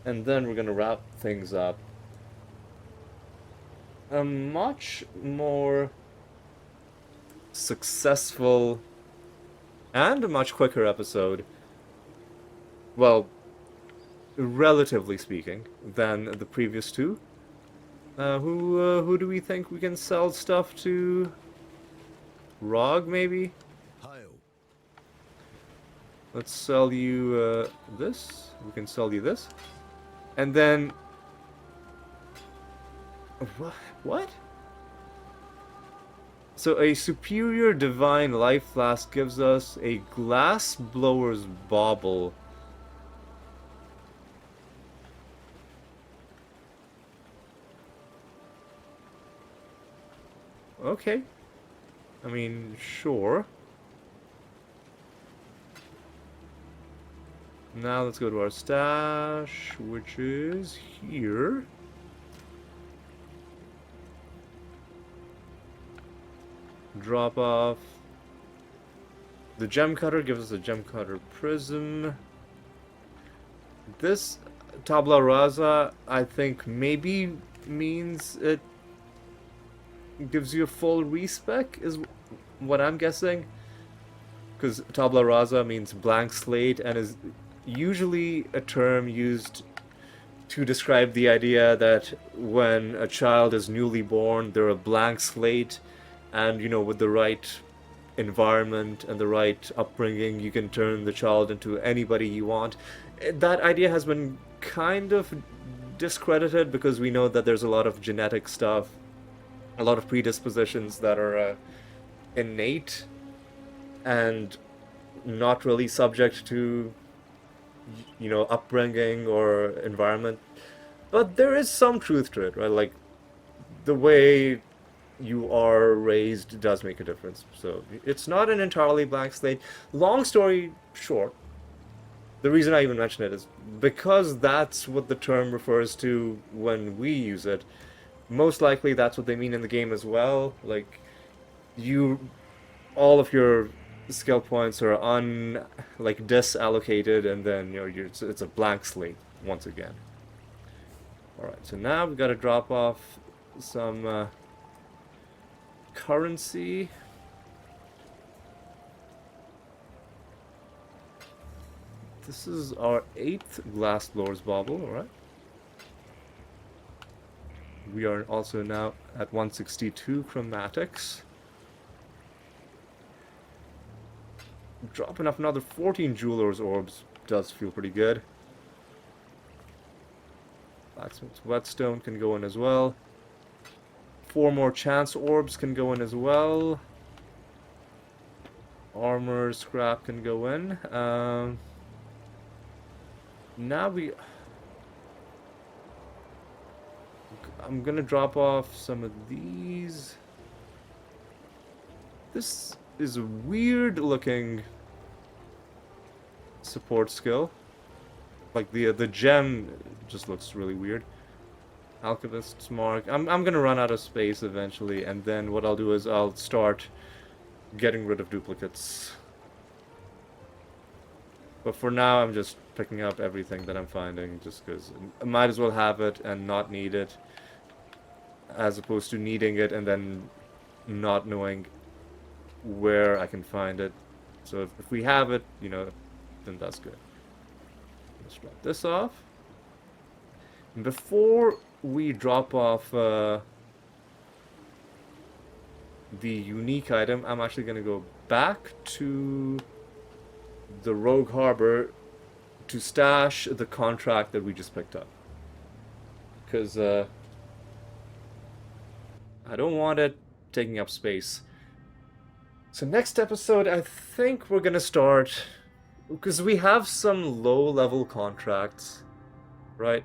And then we're going to wrap things up. A much more successful and a much quicker episode, well, relatively speaking, than the previous two. Who do we think we can sell stuff to? Rog, maybe? Hail. Let's sell you this. We can sell you this. And then... What? So a superior divine life flask gives us a glass blower's bauble. Okay. I mean, sure. Now let's go to our stash, which is here. Drop off. The gem cutter gives us a gem cutter prism. This tabla rasa, I think, maybe means it gives you a full respec, is what I'm guessing. Because tabla rasa means blank slate and is usually a term used to describe the idea that when a child is newly born, they're a blank slate, and you know, with the right environment and the right upbringing, you can turn the child into anybody you want. That idea has been kind of discredited because we know that there's a lot of genetic stuff, a lot of predispositions that are innate and not really subject to, you know, upbringing or environment. But there is some truth to it, right? Like, the way you are raised does make a difference. So it's not an entirely blank slate. Long story short, the reason I even mention it is because that's what the term refers to when we use it. Most likely that's what they mean in the game as well. Like, all of your skill points are disallocated, and then, you know, it's a blank slate once again. Alright, so now we've got to drop off some currency. This is our 8th Glassblower's Bauble, alright. We are also now at 162 chromatics. Dropping off another 14 Jeweler's Orbs does feel pretty good. Blacksmith's Whetstone can go in as well. 4 more Chance Orbs can go in as well. Armor Scrap can go in. Now I'm gonna drop off some of these. This is a weird looking support skill. Like the gem just looks really weird. Alchemist's Mark. I'm gonna run out of space eventually, and then what I'll do is I'll start getting rid of duplicates. But for now, I'm just picking up everything that I'm finding, just because I might as well have it and not need it, as opposed to needing it and then not knowing where I can find it. So if we have it, you know, then that's good. Let's drop this off. And before we drop off the unique item, I'm actually going to go back to the Rogue Harbor to stash the contract that we just picked up. Because I don't want it taking up space. So next episode, I think we're going to start, because we have some low-level contracts, right?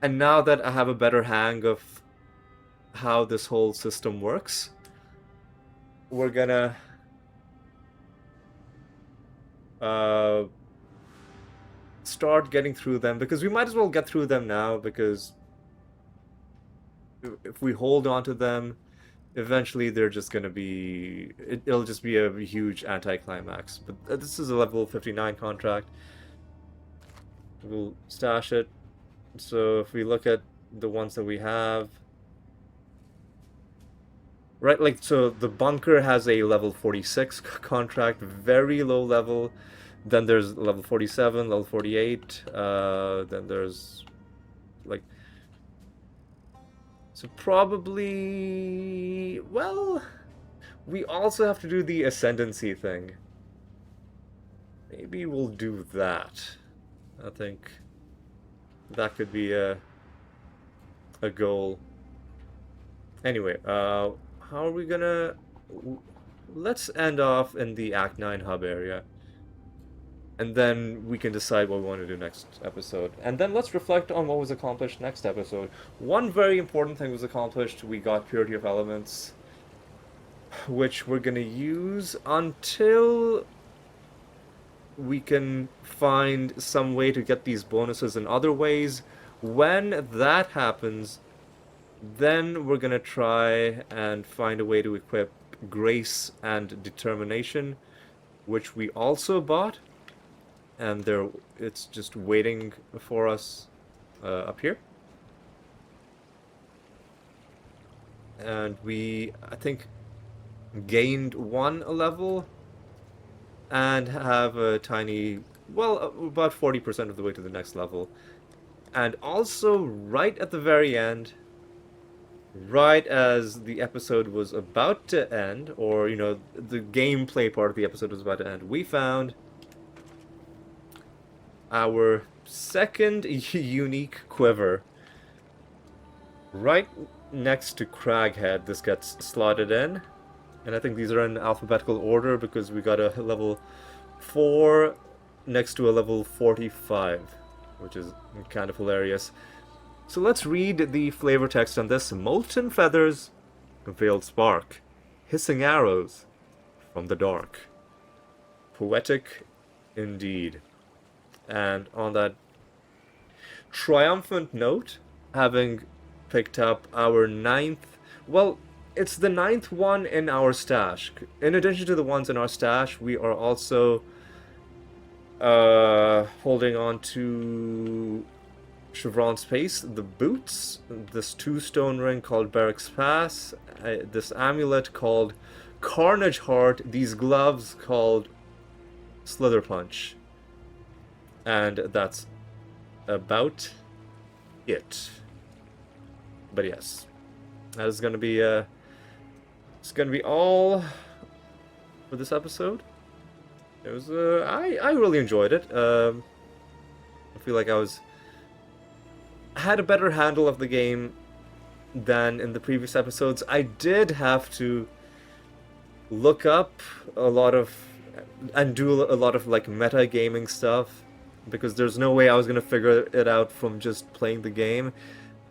And now that I have a better hang of how this whole system works, we're gonna start getting through them, because we might as well get through them now, because if we hold on to them, eventually they're just gonna be, it'll just be a huge anticlimax. But this is a level 59 contract. We'll stash it. So if we look at the ones that we have, right, like, so the bunker has a level 46 contract, very low level. Then there's level 47, level 48, then there's, like, so probably, well, we also have to do the ascendancy thing. Maybe we'll do that. I think that could be a goal Anyway, how are we gonna... Let's end off in the Act 9 hub area. And then we can decide what we want to do next episode. And then let's reflect on what was accomplished next episode. One very important thing was accomplished. We got Purity of Elements, which we're gonna use until we can find some way to get these bonuses in other ways. When that happens, then we're gonna try and find a way to equip Grace and Determination, which we also bought. And it's just waiting for us up here. And we, I think, gained 1 level and have a tiny, well, about 40% of the way to the next level. And also, right at the very end, right as the episode was about to end, or, you know, the gameplay part of the episode was about to end, we found our second unique quiver. Right next to Craghead, this gets slotted in. And I think these are in alphabetical order because we got a level 4 next to a level 45, which is kind of hilarious. So let's read the flavor text on this. Molten feathers, veiled spark, hissing arrows from the dark. Poetic indeed. And on that triumphant note, having picked up our 9th, well, it's the 9th one in our stash. In addition to the ones in our stash, we are also holding on to Chevron's Pace, the boots, this 2-stone ring called Barracks Pass, this amulet called Carnage Heart, these gloves called Slither Punch. And that's about it. But yes, that is gonna be it's gonna be all for this episode. It was I really enjoyed it. I feel like I had a better handle of the game than in the previous episodes. I did have to look up a lot of and do a lot of like meta gaming stuff, because there's no way I was gonna figure it out from just playing the game.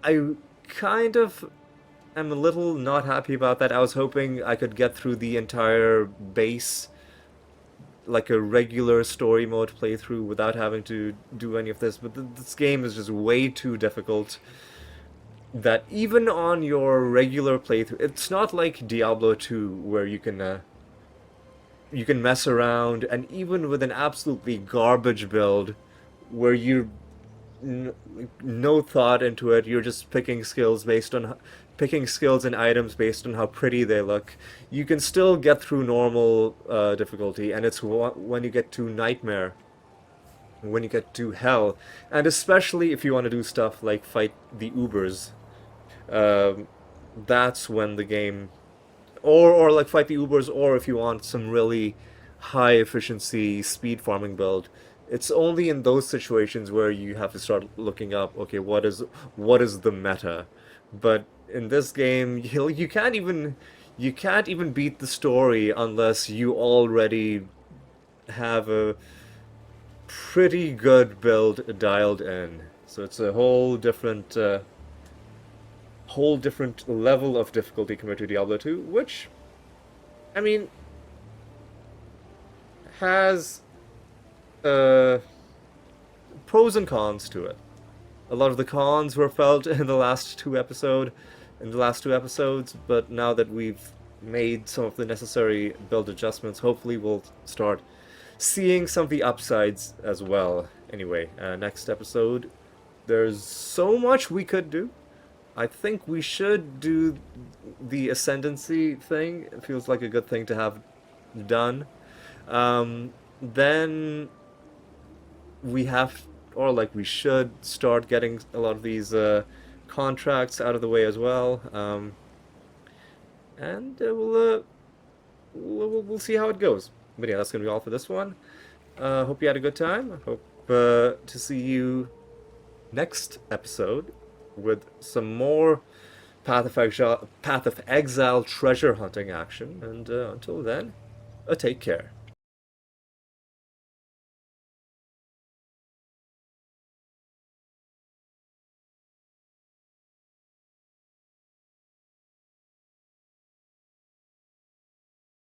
I kind of am a little not happy about that. I was hoping I could get through the entire base, like a regular story mode playthrough, without having to do any of this, but this game is just way too difficult. That even on your regular playthrough, it's not like Diablo 2 where you can mess around, and even with an absolutely garbage build where you no thought into it, you're just picking skills and items based on how pretty they look, you can still get through normal difficulty. And it's when you get to Nightmare, when you get to Hell, and especially if you want to do stuff like fight the Ubers, that's when the game, or like fight the Ubers, or if you want some really high efficiency speed farming build, it's only in those situations where you have to start looking up, okay, what is the meta. But in this game, you can't even beat the story unless you already have a pretty good build dialed in. So it's a whole different level of difficulty compared to Diablo 2, which, I mean, has pros and cons to it. A lot of the cons were felt in the last two episodes, but now that we've made some of the necessary build adjustments, hopefully we'll start seeing some of the upsides as well. Anyway, next episode, there's so much we could do. I think we should do the Ascendancy thing. It feels like a good thing to have done. Then we should start getting a lot of these contracts out of the way as well. And we'll see how it goes. But yeah, that's gonna be all for this one. Hope you had a good time. I hope to see you next episode with some more Path of Exile treasure hunting action, and until then, take care.